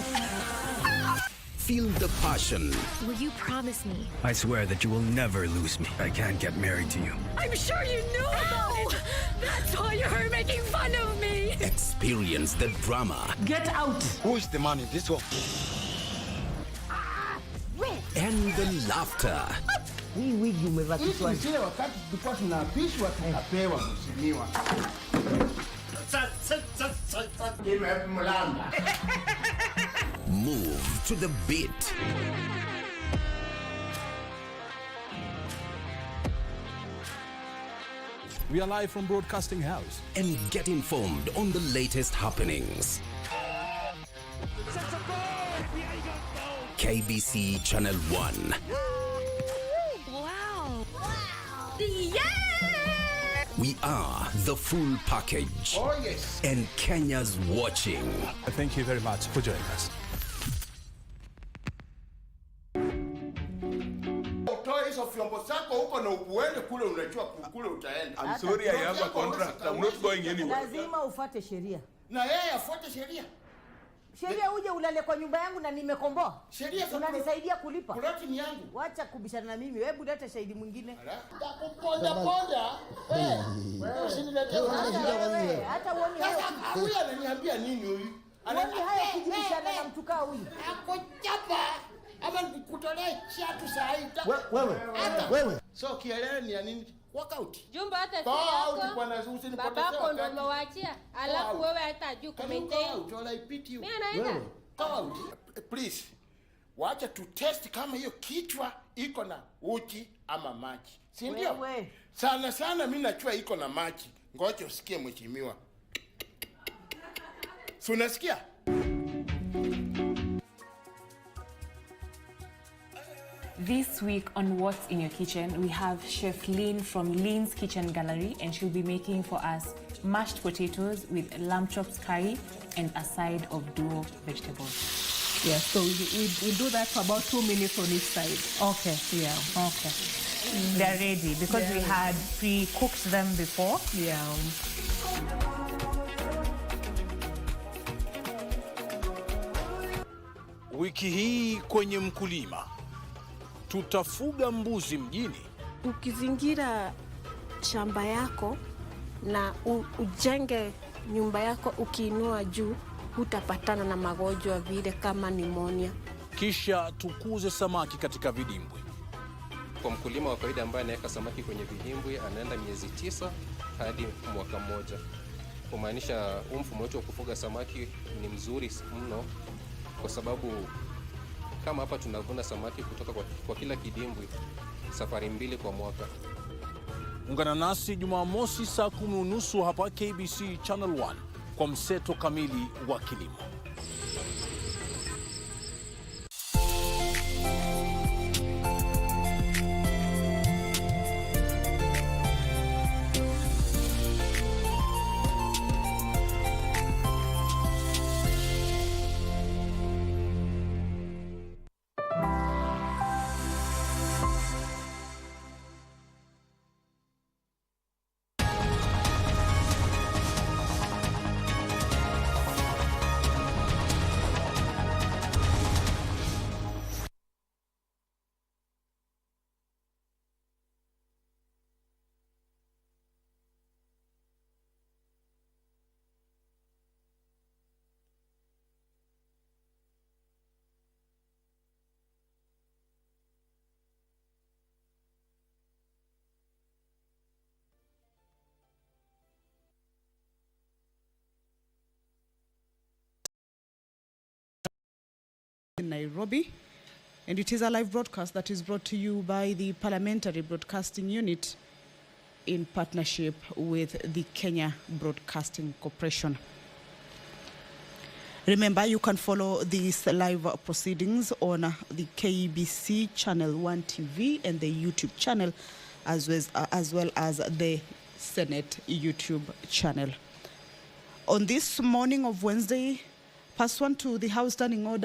Feel the passion. Will you promise me? I swear that you will never lose me. I can't get married to you. I'm sure you knew about it. That's why you're making fun of me. Experience the drama. Get out. Who's the man in this one? And the laughter. Hii wigi umevaa kichwani. Sio wakati tulikuwa tunaapishwa tukapewa mheshimiwa. Move to the beat. We are live from Broadcasting House. And get informed on the latest happenings. KBC Channel 1. Yeah! We are the full package. Oh, yes. And Kenya's watching. Thank you very much for joining us. I'm sorry, I have a contract. I'm not going anywhere. Lazima ufuate sheria. Na yeye afuate sheria. Sheria uje ulale kwa nyumba yangu na nimekomboa. Sheria unanisaidia kulipa. Ploti ni yangu. Wacha kubishana na mimi. Hebu leta shahidi mwingine. Ponda. Wewe usiniletee wewe. Hata uone hayo. Huyu ananiambia nini huyu? Uone hayo kujibishana na mtu kaa huyu. Akochapa. Ama nikutolee chatu saa hii. Wewe. So kielele ni ya nini? Walk out. Jumba hata si yako. Babako ndo umewachia. Alafu wewe hata juu kumaintain. Mimi anaenda. Please. Wacha tu test kama hiyo kichwa iko na uchi ama maji. Si ndio? Sana mimi najua iko na maji. Ngoja usikie mheshimiwa. Si unasikia? This week on What's in Your Kitchen, we have Chef Lynn from Lynn's Kitchen Gallery, and she'll be making for us mashed potatoes with lamb chops curry and a side of duo vegetables. Yeah, so we do that for about 2 minutes on each side. Okay. Yeah. Okay. They're ready because we had pre-cooked them before. Yeah. Wiki hii kwenye mkulima, tutafuga mbuzi mjini. Ukizingira shamba yako na ujenge nyumba yako ukiinua juu, hutapatana na magonjwa vile kama pneumonia. Kisha tukuze samaki katika vidimbwi. Kwa mkulima wa kawaida ambaye anaweka samaki kwenye vidimbwi, anaenda miezi 9 hadi mwaka mmoja. Kumaanisha mfumo wetu wa kufuga samaki ni mzuri mno, kwa sababu kama hapa tunavuna samaki kutoka kwa kila kidimbwi safari 2 kwa mwaka. Ungana nasi Jumamosi saa 10:30 hapa KBC Channel 1 kwa mseto kamili wa kilimo. in Nairobi. And it is a live broadcast that is brought to you by the Parliamentary Broadcasting Unit in partnership with the Kenya Broadcasting Corporation. Remember, you can follow these live proceedings on the KBC Channel 1 TV and the YouTube channel, as well as the Senate YouTube channel. On this morning of Wednesday, pursuant to the House Standing Order